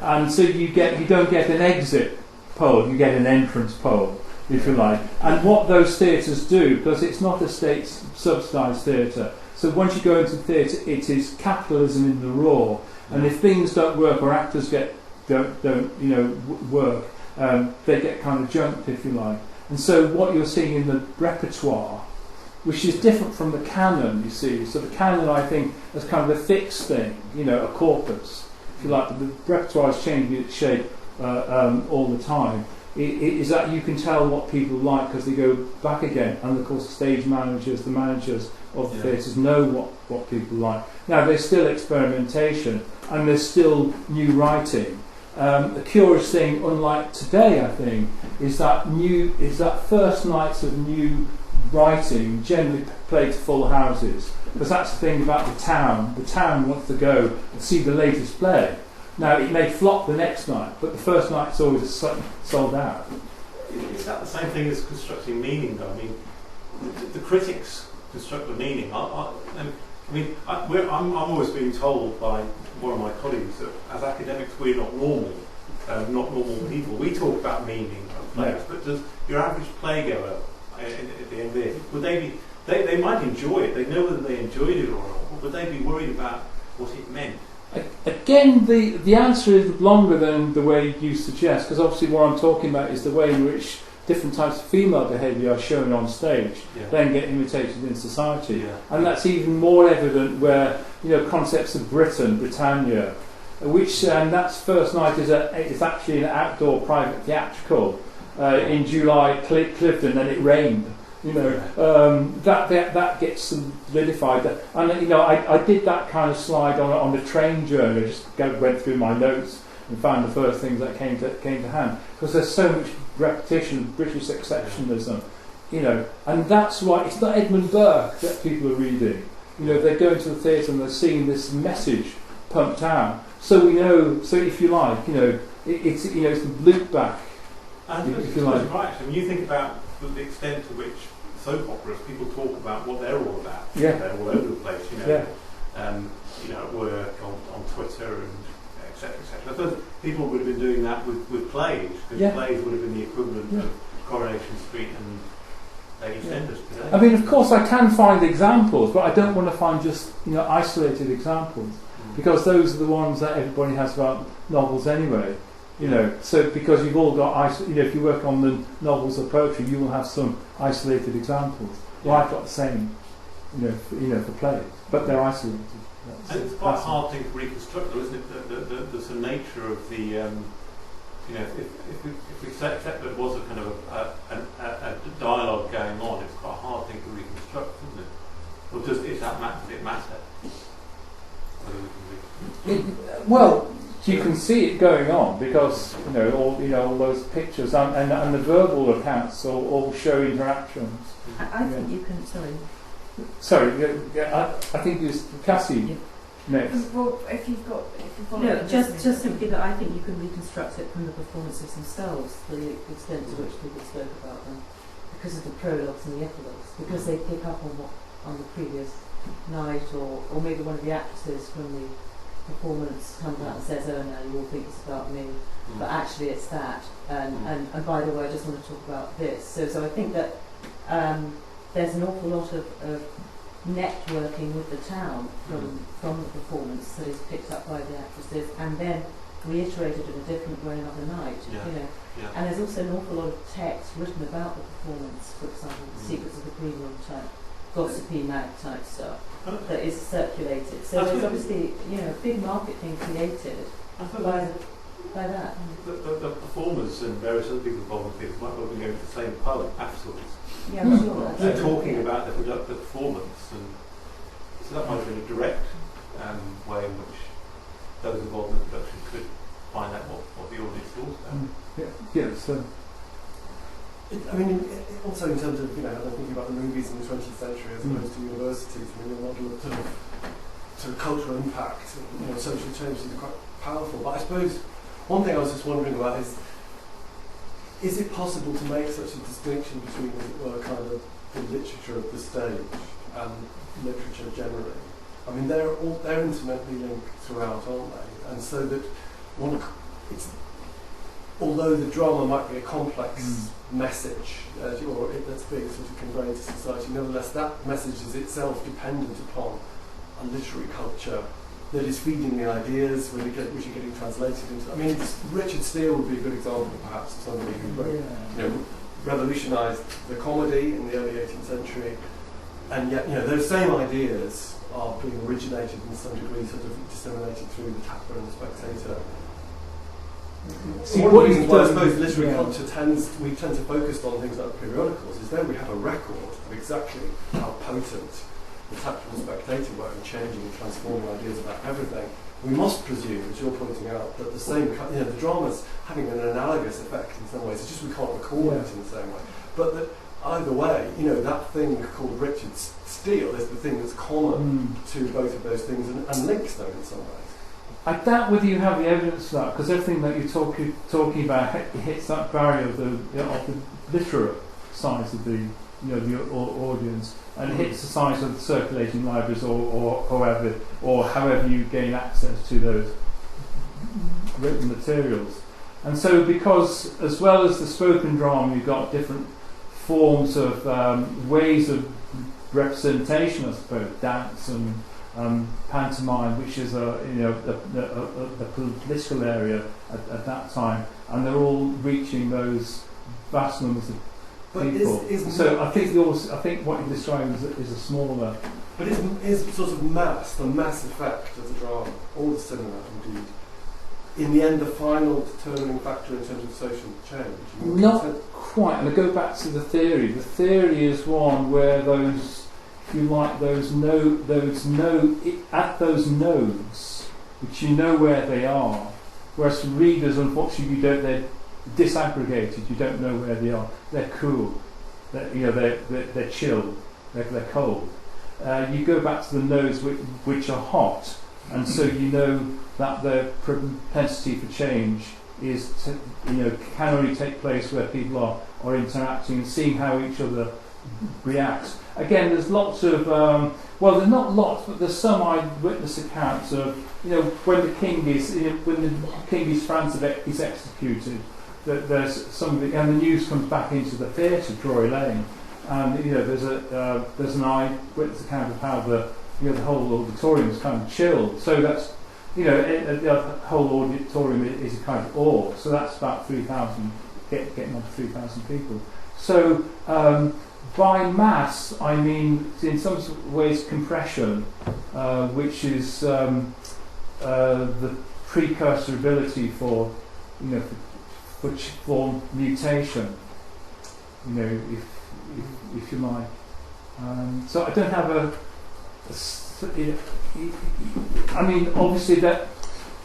and so you don't get an exit poem, you get an entrance poem, if you like. And what those theatres do, because it's not a state subsidised theatre, so once you go into the theatre, it is capitalism in the raw. And if things don't work or actors don't work, they get kind of junked, if you like. And so what you're seeing in the repertoire, which is different from the canon, you see. So the canon, I think, is kind of a fixed thing, a corpus, if you like. The repertoire is changing its shape all the time. Is that you can tell what people like because they go back again. And of course, the stage managers, the managers of the theatres know what people like. Now, there's still experimentation and there's still new writing. A curious thing, unlike today, I think, is that first nights of new writing generally play to full houses, because that's the thing about the town. The town wants to go and see the latest play. Now, it may flop the next night, but the first night's always sold out. Is that the same thing as constructing meaning, though? The critics construct the meaning. I'm always being told by one of my colleagues that as academics we're not normal people. We talk about meaning of plays, but does your average playgoer at the end of it, would they be? They might enjoy it. They know whether they enjoyed it or not. But would they be worried about what it meant? Again, the answer is longer than the way you suggest, because obviously what I'm talking about is the way in which different types of female behaviour are shown on stage, then get imitated in society. And that's even more evident where, concepts of Britannia, which that's first night is actually an outdoor private theatrical in July, Clifton, and it rained. That gets solidified. And I did that kind of slide on the train journey. I just went through my notes and found the first things that came to hand, because there's so much repetition of British exceptionalism, and that's why it's not Edmund Burke that people are reading. They're going to the theatre and they're seeing this message pumped out. So we know. So if you like, it's it's a loop back. And if you like, right. I mean, you think about the extent to which soap operas, people talk about what they're all about. Yeah. They're all over the place. At work, on Twitter, and etc. etc. I suppose people would have been doing that with plays, because plays would have been the equivalent of Coronation Street and EastEnders today. I mean, of course, I can find examples, but I don't want to find just isolated examples, because those are the ones that everybody has about novels anyway. So because you've all got if you work on the novels or poetry, you will have some isolated examples. Well, I've got the same, for plays, but they're isolated. And it's quite a hard thing to reconstruct, though, isn't it? The nature of the, if we accept that there was a kind of a dialogue going on, it's quite a hard thing to reconstruct, isn't it? Or does it matter? Well, you can see it going on because all those pictures and the verbal accounts all show interactions. I think you can. Sorry, I think it's Cassie next. Well, if you follow just simply that I think you can reconstruct it from the performances themselves, the extent to which people spoke about them, because of the prologues and the epilogues, because they pick up on the previous night, or maybe one of the actresses from the performance comes out and says, "Oh, now you all think it's about me," but actually it's that. And by the way, I just want to talk about this. So I think that there's an awful lot of networking with the town from the performance that is picked up by the actresses and then reiterated in a different way another night. And there's also an awful lot of text written about the performance, for example, the Secrets of the Green Room type, gossipy mag type stuff that is circulated. So there's obviously a big market being created by that. The performers and various other people involved with it might well be going to the same pub afterwards. Yeah, I'm sure. They're talking about the performance, and so that might have been a direct way in which those involved in the production could find out what the audience thought about. Also in terms of thinking about the movies in the 20th century as opposed to universities, the model of sort of cultural impact and social change is quite powerful. But I suppose one thing I was just wondering about is it possible to make such a distinction between, as it were, kind of the literature of the stage and literature generally? I mean, they're intimately linked throughout, aren't they? And so that although the drama might be a complex message, or that's being sort of conveyed to society, nevertheless that message is itself dependent upon a literary culture that is feeding the ideas which are getting translated into. I mean, Richard Steele would be a good example, perhaps, of somebody who revolutionised the comedy in the early 18th century, and yet those same ideas are being originated in some degree, sort of disseminated through the Tapper and the Spectator. One of the reasons why I suppose literary culture we tend to focus on things like periodicals is there we have a record of exactly how potent the Tapper and the Spectator were in changing and transforming ideas about everything. We must presume, as you're pointing out, that the same the drama's having an analogous effect in some ways. It's just we can't record it in the same way. But that either way, that thing called Richard Steele is the thing that's common to both of those things and links them in some ways. I doubt whether you have the evidence for that, because everything that you're talking about hits that barrier of the literate size of the audience, and hits the size of the circulating libraries or however you gain access to those written materials. And so, because as well as the spoken drama, you've got different forms of ways of representation, I suppose, dance and pantomime, which is a political area at that time, and they're all reaching those vast numbers of people. So I think what you're describing is a smaller. But is sort of the mass effect of the drama, or the cinema indeed, in the end the final determining factor in terms of social change? Not quite, and I go back to the theory. The theory is one where those, if you like, those nodes, which you know where they are, whereas for readers, unfortunately, they're disaggregated. You don't know where they are. They're cool. They're chilled. They're cold. You go back to the nodes which are hot, and so you know that their propensity for change can only take place where people are interacting and seeing how each other reacts. Again, there's lots of there's not lots, but there's some eyewitness accounts of when the king is Franz is executed. That there's some of and the news comes back into the theatre, Drury Lane, and there's an eyewitness account of how the whole auditorium is kind of chilled. So that's the whole auditorium is a kind of awe. So that's about 3,000, getting up to 3,000 people. So by mass, I mean in some ways compression, which is the precursor ability for for mutation. If you like. So I don't have I mean, obviously that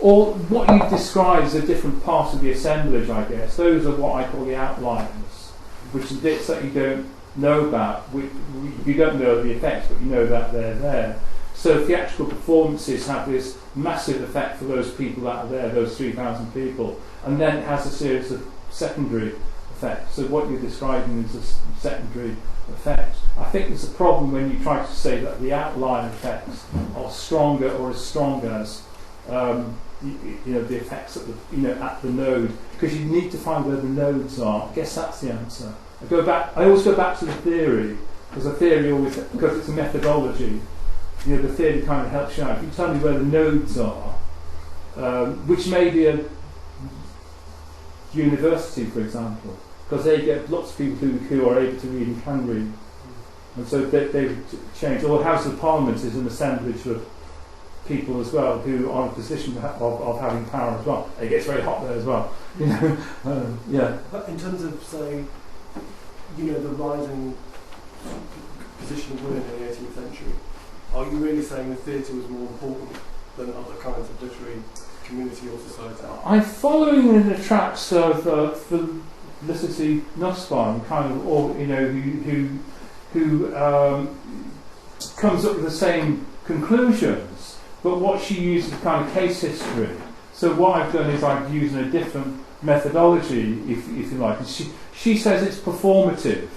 all what you describe is a different part of the assemblage, I guess. Those are what I call the outlines, which are bits that you don't know about. You don't know the effects, but you know that they're there. So theatrical performances have this massive effect for those people that are there, those 3,000 people, and then it has a series of secondary effects. So what you're describing is a secondary effect. I think there's a problem when you try to say that the outline effects are stronger or as strong as the effects at the node, because you need to find where the nodes are. I guess that's the answer. I always go back to the theory, because it's a methodology. The theory kind of helps you out. If you tell me where the nodes are, which may be a university, for example, because they get lots of people who are able to read and can read, and so they change. Or the House of Parliament is an assemblage of people as well who are in a position of having power as well. It gets very hot there as well. Yeah. But in terms of, say, the rising position of women in the 18th century, are you really saying the theatre was more important than other kinds of literary community or society? I'm following in the tracks of Felicity Nussbaum, kind of, who comes up with the same conclusions, but what she uses kind of case history. So what I've done is I've used a different methodology, if you like. And she says it's performative,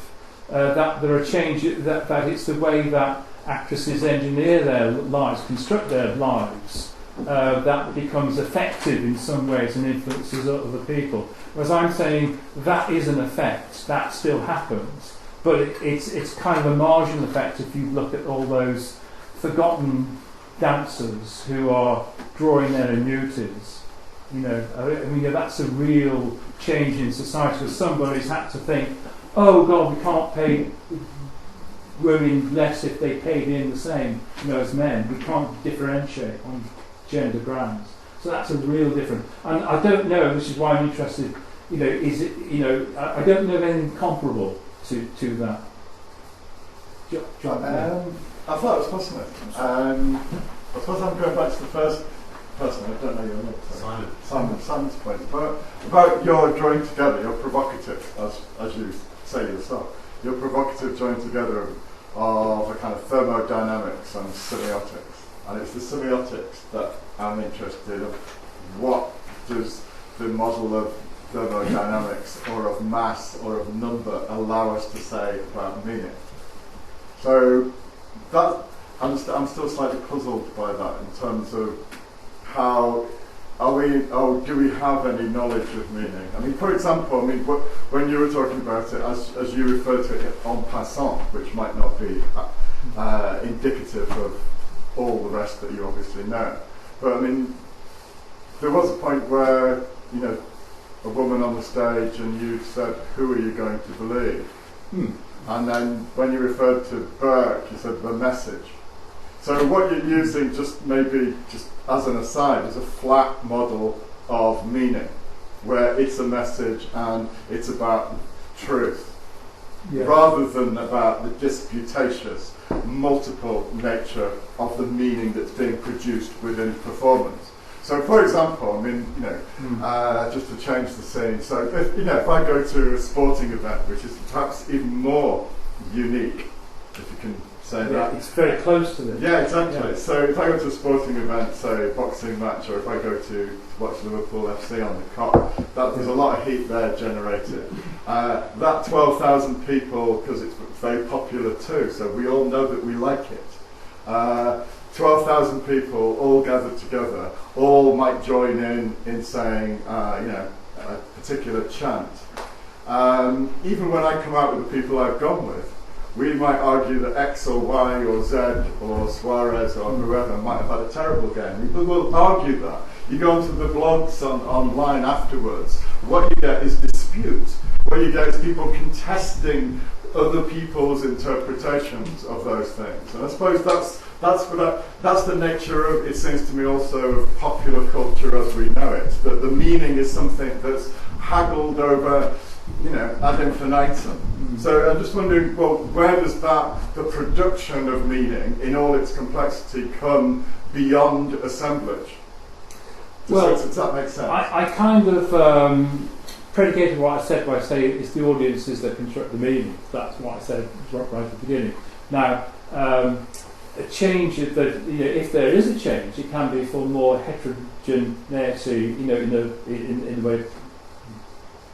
that there are changes, that it's the way that actresses engineer their lives, construct their lives, that becomes effective in some ways and influences other people. Whereas I'm saying that is an effect, that still happens, but it's kind of a marginal effect if you look at all those forgotten dancers who are drawing their annuities. That's a real change in society, because somebody's had to think, oh God, we can't pay women less if they paid in the same as men. We can't differentiate on gender grounds. So that's a real difference. And I don't know, which is why I'm interested, is it, I don't know of anything comparable to that. John, I thought it was fascinating. I suppose I'm going back to the first person, I don't know your name. Simon's point. But about your drawing together, you're provocative, as you say yourself. You're provocative drawing together of a kind of thermodynamics and semiotics. And it's the semiotics that I'm interested in. What does the model of thermodynamics or of mass or of number allow us to say about meaning? So that I'm still slightly puzzled by that in terms of how do we have any knowledge of meaning? I mean, for example, when you were talking about it, as you referred to it en passant, which might not be indicative of all the rest that you obviously know. But I mean, there was a point where, you know, a woman on the stage and you said, who are you going to believe? And then when you referred to Burke, you said the message. So what you're using, just maybe just as an aside, is a flat model of meaning, where it's a message and it's about truth, rather than about the disputatious, multiple nature of the meaning that's being produced within performance. So, for example, I mean, you know, just to change the scene. So, if I go to a sporting event, which is perhaps even more unique, if you can say that. It's very close to this. Yeah, exactly. Yeah. So, if I go to a sporting event, say a boxing match, or if I go to watch Liverpool FC on the Kop, there's a lot of heat there generated. That 12,000 people, because it's very popular too, so we all know that we like it. 12,000 people all gathered together, all might join in saying, you know, a particular chant. Even when I come out with the people I've gone with, we might argue that X or Y or Z or Suarez or whoever might have had a terrible game. We will argue that. You go onto the blogs online afterwards, what you get is dispute. What you get is people contesting other people's interpretations of those things. And I suppose that's the nature of, it seems to me, also of popular culture as we know it. That the meaning is something that's haggled over, you know, ad infinitum. So I'm just wondering, well, where does the production of meaning in all its complexity come beyond assemblage? Does that make sense? I kind of predicated what I said by saying it's the audiences that construct the meaning. That's what I said right at the beginning. Now, a change, if there is a change, it can be for more heterogeneity, you know, in the way of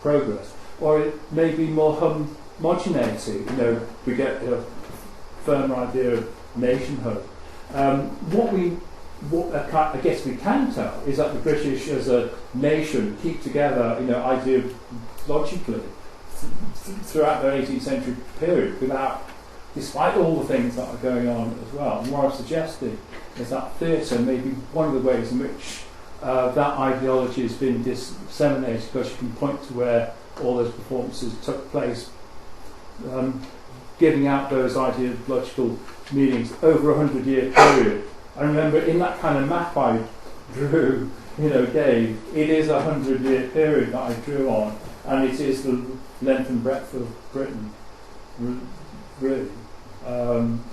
progress, or it may be more homogeneity. You know, we get a firmer idea of nationhood. What I guess we can tell is that the British as a nation keep together, you know, ideologically throughout the 18th century period, despite all the things that are going on as well. And what I'm suggesting is that theatre may be one of the ways in which that ideology has been disseminated, because you can point to where all those performances took place, giving out those ideological meanings over a 100-year period. I remember in that kind of map I drew, you know, Dave, it is a 100-year period that I drew on, and it is the length and breadth of Britain, really.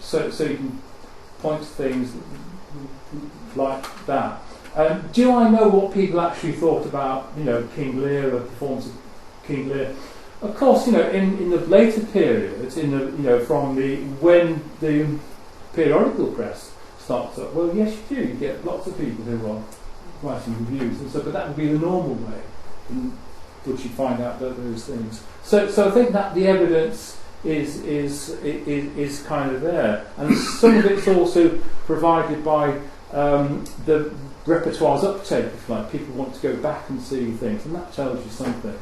So you can point to things like that. Do I know what people actually thought about, you know, King Lear, the performance of King Lear? Of course, you know, in the later periods, from when the periodical press starts up, well, yes, you do. You get lots of people who are writing reviews and stuff, but that would be the normal way in which you find out those things. So I think that the evidence is kind of there, and some of it's also provided by the repertoire's uptake, if you like. People want to go back and see things, and that tells you something,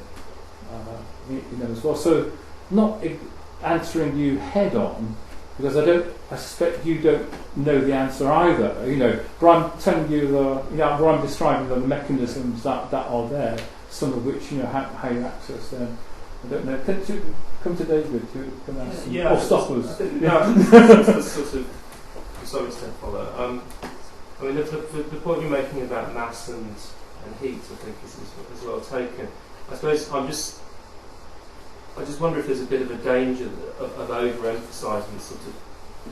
as well. So not answering you head on, because I suspect you don't know the answer either, but I'm telling you where I'm describing the mechanisms that are there, some of which, how you access them. I don't know. Come to David, who can answer, or stop us. That's sort of, to some extent, follow. I mean, the point you're making about mass and heat, I think, is well taken. I suppose I just wonder if there's a bit of a danger of overemphasising sort of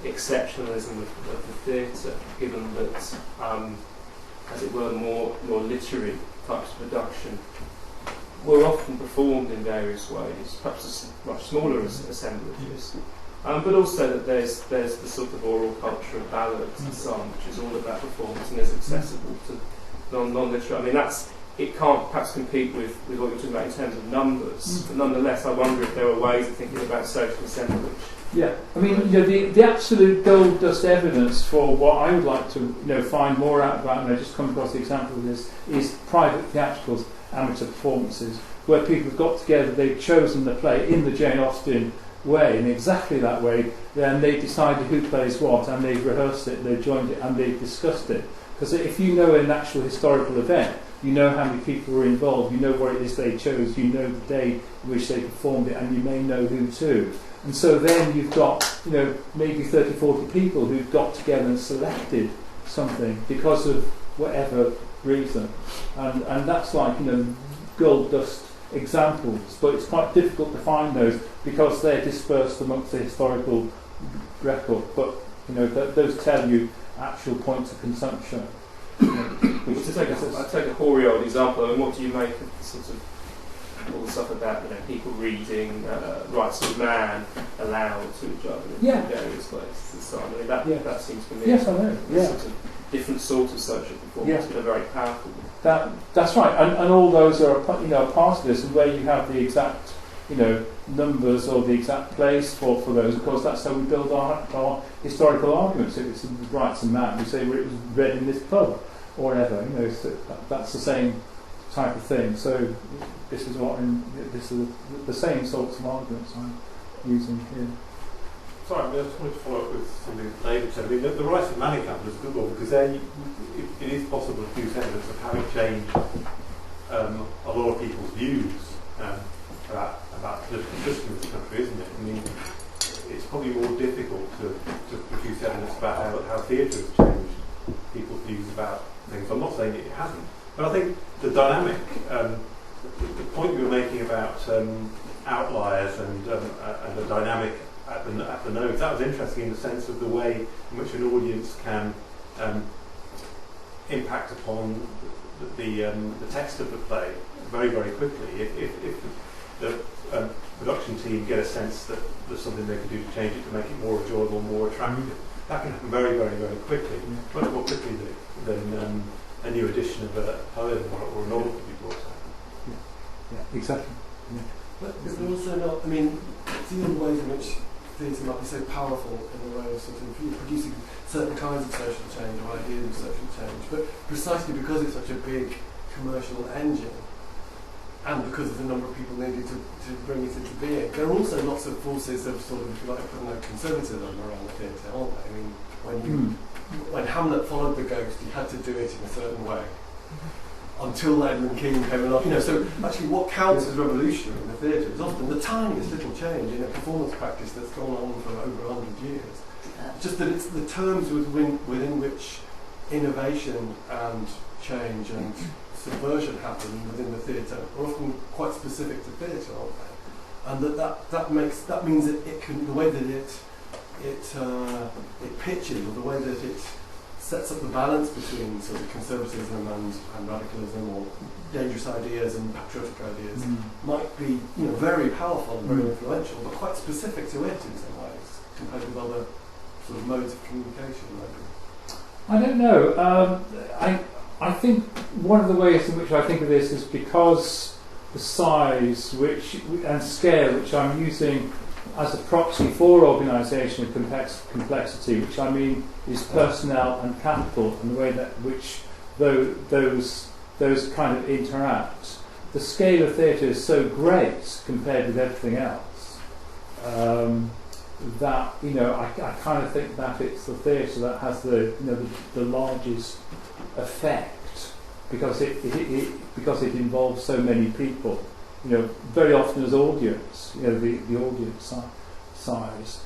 exceptionalism of the theatre, given that, as it were, more literary types of production were often performed in various ways, perhaps much smaller assemblages, but also that there's the sort of oral culture of ballads and song, which is all about performance and is accessible to non-literary. I mean, it can't perhaps compete with what you're talking about in terms of numbers, but nonetheless, I wonder if there are ways of thinking about social assemblage. Yeah, I mean, the absolute gold dust evidence for what I would like to find more out about, and I just come across the example of this, is private theatricals, amateur performances, where people have got together, they've chosen the play in the Jane Austen way, in exactly that way, then they decided who plays what, and they rehearsed it, they joined it, and they discussed it. Because if you know an actual historical event, you know how many people were involved, you know what it is they chose, you know the day in which they performed it, and you may know who to. And so then you've got, maybe 30, 40 people who've got together and selected something because of whatever reason. And that's like, gold dust examples, but it's quite difficult to find those because they're dispersed amongst the historical record. But, those tell you actual points of consumption. I take a hoary old example, and what do you make of sort of all the stuff about people reading Rights of Man aloud to each other in various places? I mean, that seems to me yes, I know. Yeah. Sort of different sort of social performance, but are very powerful. That's right, and all those are part of this, and where you have the exact numbers or the exact place for those. Of course, that's how we build our historical arguments. If it's Rights of Man, we say it was read in this pub or whatever. So that's the same type of thing. So this is the same sorts of arguments I'm using here. Sorry, I just wanted to follow up with something that David said. I mean, the Rights of Man example is a good one because there it is possible to use evidence of having changed a lot of people's views about the political system of the country, isn't it? I mean, it's probably more difficult to produce evidence about how theatre has changed people's views about things. I'm not saying it hasn't, but I think the dynamic, the point you were making about outliers and the dynamic at the nodes, that was interesting in the sense of the way in which an audience can impact upon the text of the play very, very quickly. If the production team get a sense that there's something they can do to change it to make it more enjoyable, more attractive, that can happen very, very, very quickly, much more quickly than a new edition of a poem or a novel could be brought out. Yeah, exactly. Yeah. But it's also not, it's the other ways in which theatre might be so powerful in the way of sort of producing certain kinds of social change or ideas of social change, but precisely because it's such a big commercial engine, and because of the number of people needed to bring it into being, there are also lots of forces of sort of, if you like, conservatism around the theatre, aren't there? I mean, when Hamlet followed the ghost, he had to do it in a certain way. Until Edmund King came along, so actually what counts as revolutionary in the theatre is often the tiniest little change in a performance practice that's gone on for over 100 years. Just that it's the terms within which innovation and change and subversion happen within the theatre are often quite specific to theatre, aren't they? And that means that it can, the way that it pitches, or the way that it sets up the balance between sort of conservatism and radicalism, or dangerous ideas and patriotic ideas, might be very powerful and very influential, but quite specific to it in some ways, compared with other sort of modes of communication, maybe. I don't know. I think one of the ways in which I think of this is because the size and scale which I'm using as a proxy for organisation and complexity, which I mean is personnel and capital, and the way that which those kind of interact. The scale of theatre is so great compared with everything else that I kind of think that it's the theatre that has the largest effect because it involves so many people. Very often as audience, the audience size.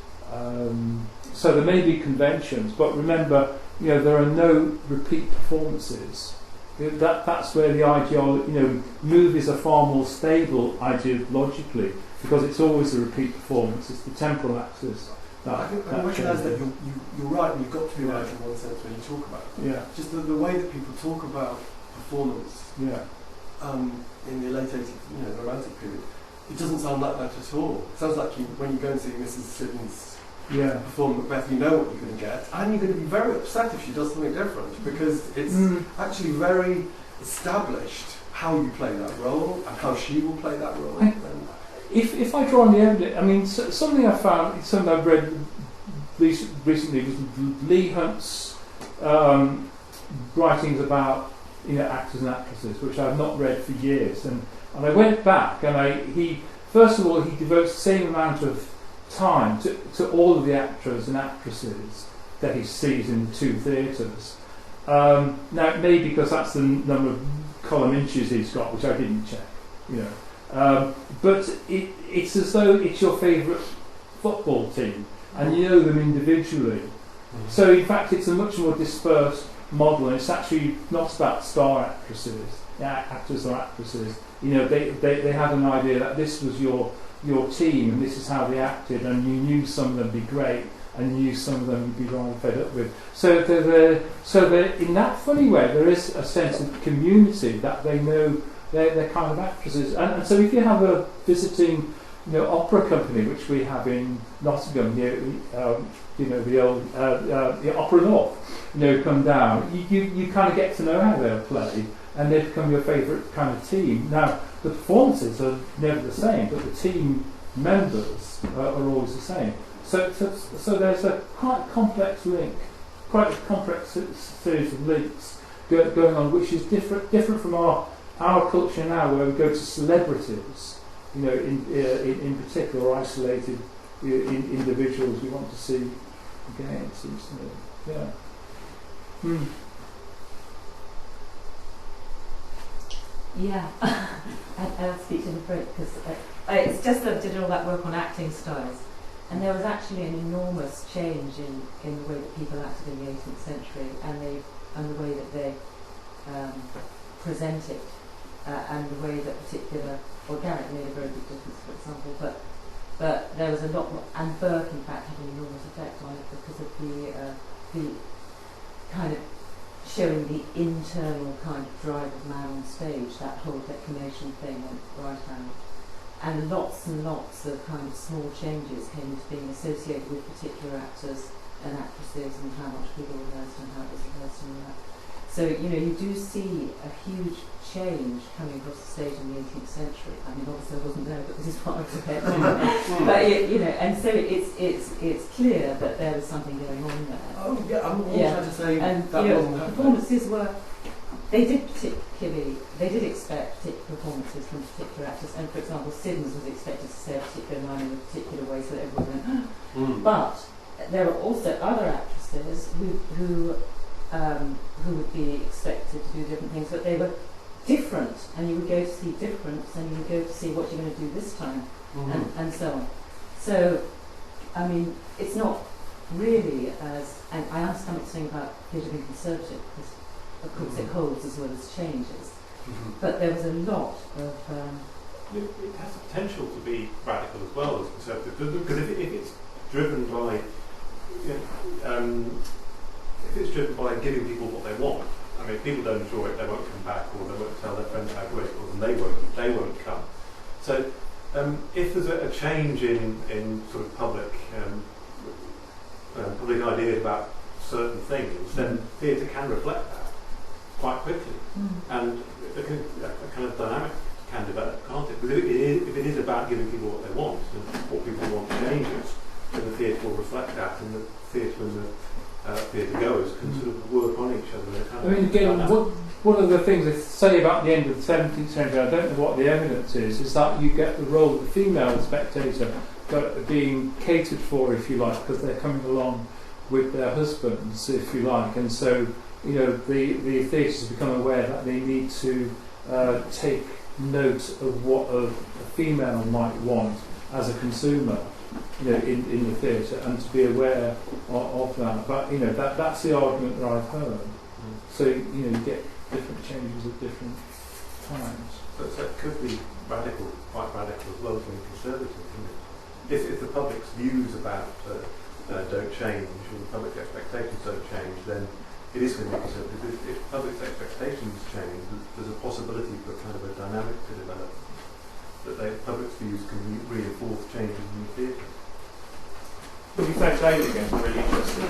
So there may be conventions, but remember, there are no repeat performances. That's where the movies are far more stable ideologically because it's always a repeat performance. It's the temporal axis. I recognise that you're right, and you've got to be right in one sense when you talk about it. Yeah. Just the way that people talk about performance. Yeah. In the late 80s, the Romantic period, it doesn't sound like that at all. It sounds like when you go and see Mrs. Siddons perform Macbeth, you know what you're going to get, and you're going to be very upset if she does something different, because it's actually very established how you play that role and how she will play that role. If I draw on the evidence, something I found, something I've read recently was Leigh Hunt's writings about actors and actresses, which I've not read for years, and I went back and he first of all he devotes the same amount of time to all of the actors and actresses that he sees in the two theatres. Now, it may be because that's the number of column inches he's got, which I didn't check, you know. But it's as though it's your favourite football team, and you know them individually. Mm-hmm. So, in fact, it's a much more dispersed model, and it's actually not about star actors or actresses. You know, they had an idea that this was your team, and this is how they acted, and you knew some of them would be great, and you knew some of them would be rather fed up with. So they're in that funny way, there is a sense of community that they know they're kind of actresses. And so if you have a visiting, you know, opera company, which we have in Nottingham, you know, the old the Opera North, you know, come down, you kind of get to know how they'll play, and they become your favourite kind of team. Now, the performances are never the same, but the team members are always the same. So there's a quite complex link, quite a complex series of links going on, which is different from our culture now, where we go to celebrities, you know, in particular, or isolated individuals we want to see again. It seems to me, yeah. Mm. Yeah, I'll speak in a break because it's just that I did all that work on acting styles, and there was actually an enormous change in the way that people acted in the 18th century, and the way that they presented, and the way that particular, well, Garrett made a very big difference, for example, but there was a lot more, and Burke in fact had an enormous effect on it because of the kind of showing the internal kind of drive of man on stage, that whole declamation thing went right out. And lots of kind of small changes came into being associated with particular actors and actresses, and how much people rehearsed and how it was rehearsed and all that. So, you know, you do see a huge change coming across the stage in the 18th century. I mean, obviously I wasn't there, but this is what I prepared for. But, you know, and so it's clear that there was something going on there. Oh, yeah, I'm all trying to say and, that you know, wasn't happening. performances were, they did expect particular performances from particular actors, and for example, Siddons was expected to say a particular line in a particular way so that everyone went, But there were also other actresses who would be expected to do different things, but they were different, and you would go to see difference, and you would go to see what you're going to do this time, and so on. So, I mean, it's not really as, and I understand what you're saying about theatre being conservative, because of course it holds as well as changes, but there was a lot of... it has the potential to be radical as well as conservative, because if it's driven by, if it's driven by giving people what they want, I mean, if people don't enjoy it, they won't come back, or they won't tell their friends how great it was, and they won't come. So, if there's a change in sort of public ideas about certain things, then theatre can reflect that quite quickly, and a kind of dynamic can develop, can't it? Because if it is about giving people what they want, and what people want changes, then the theatre will reflect that, and the theatre and the theatre goers can sort of work on each other. I mean, again, one of the things they say about the end of the 17th century, I don't know what the evidence is that you get the role of the female spectator being catered for, if you like, because they're coming along with their husbands, if you like, and so, you know, the theatres become aware that they need to take note of what a female might want as a consumer, you know, in the theatre, and to be aware of that. But, you know, that's the argument that I've heard. So, you know, you get different changes at different times. So it could be radical, quite radical as well as being conservative, isn't it? If the public's views about don't change, or the public's expectations don't change, then it is going to be conservative. If the public's expectations change, there's a possibility for kind of a dynamic to develop, that the public's views can reinforce changes in the theatre. Well, you thank David again, really interesting.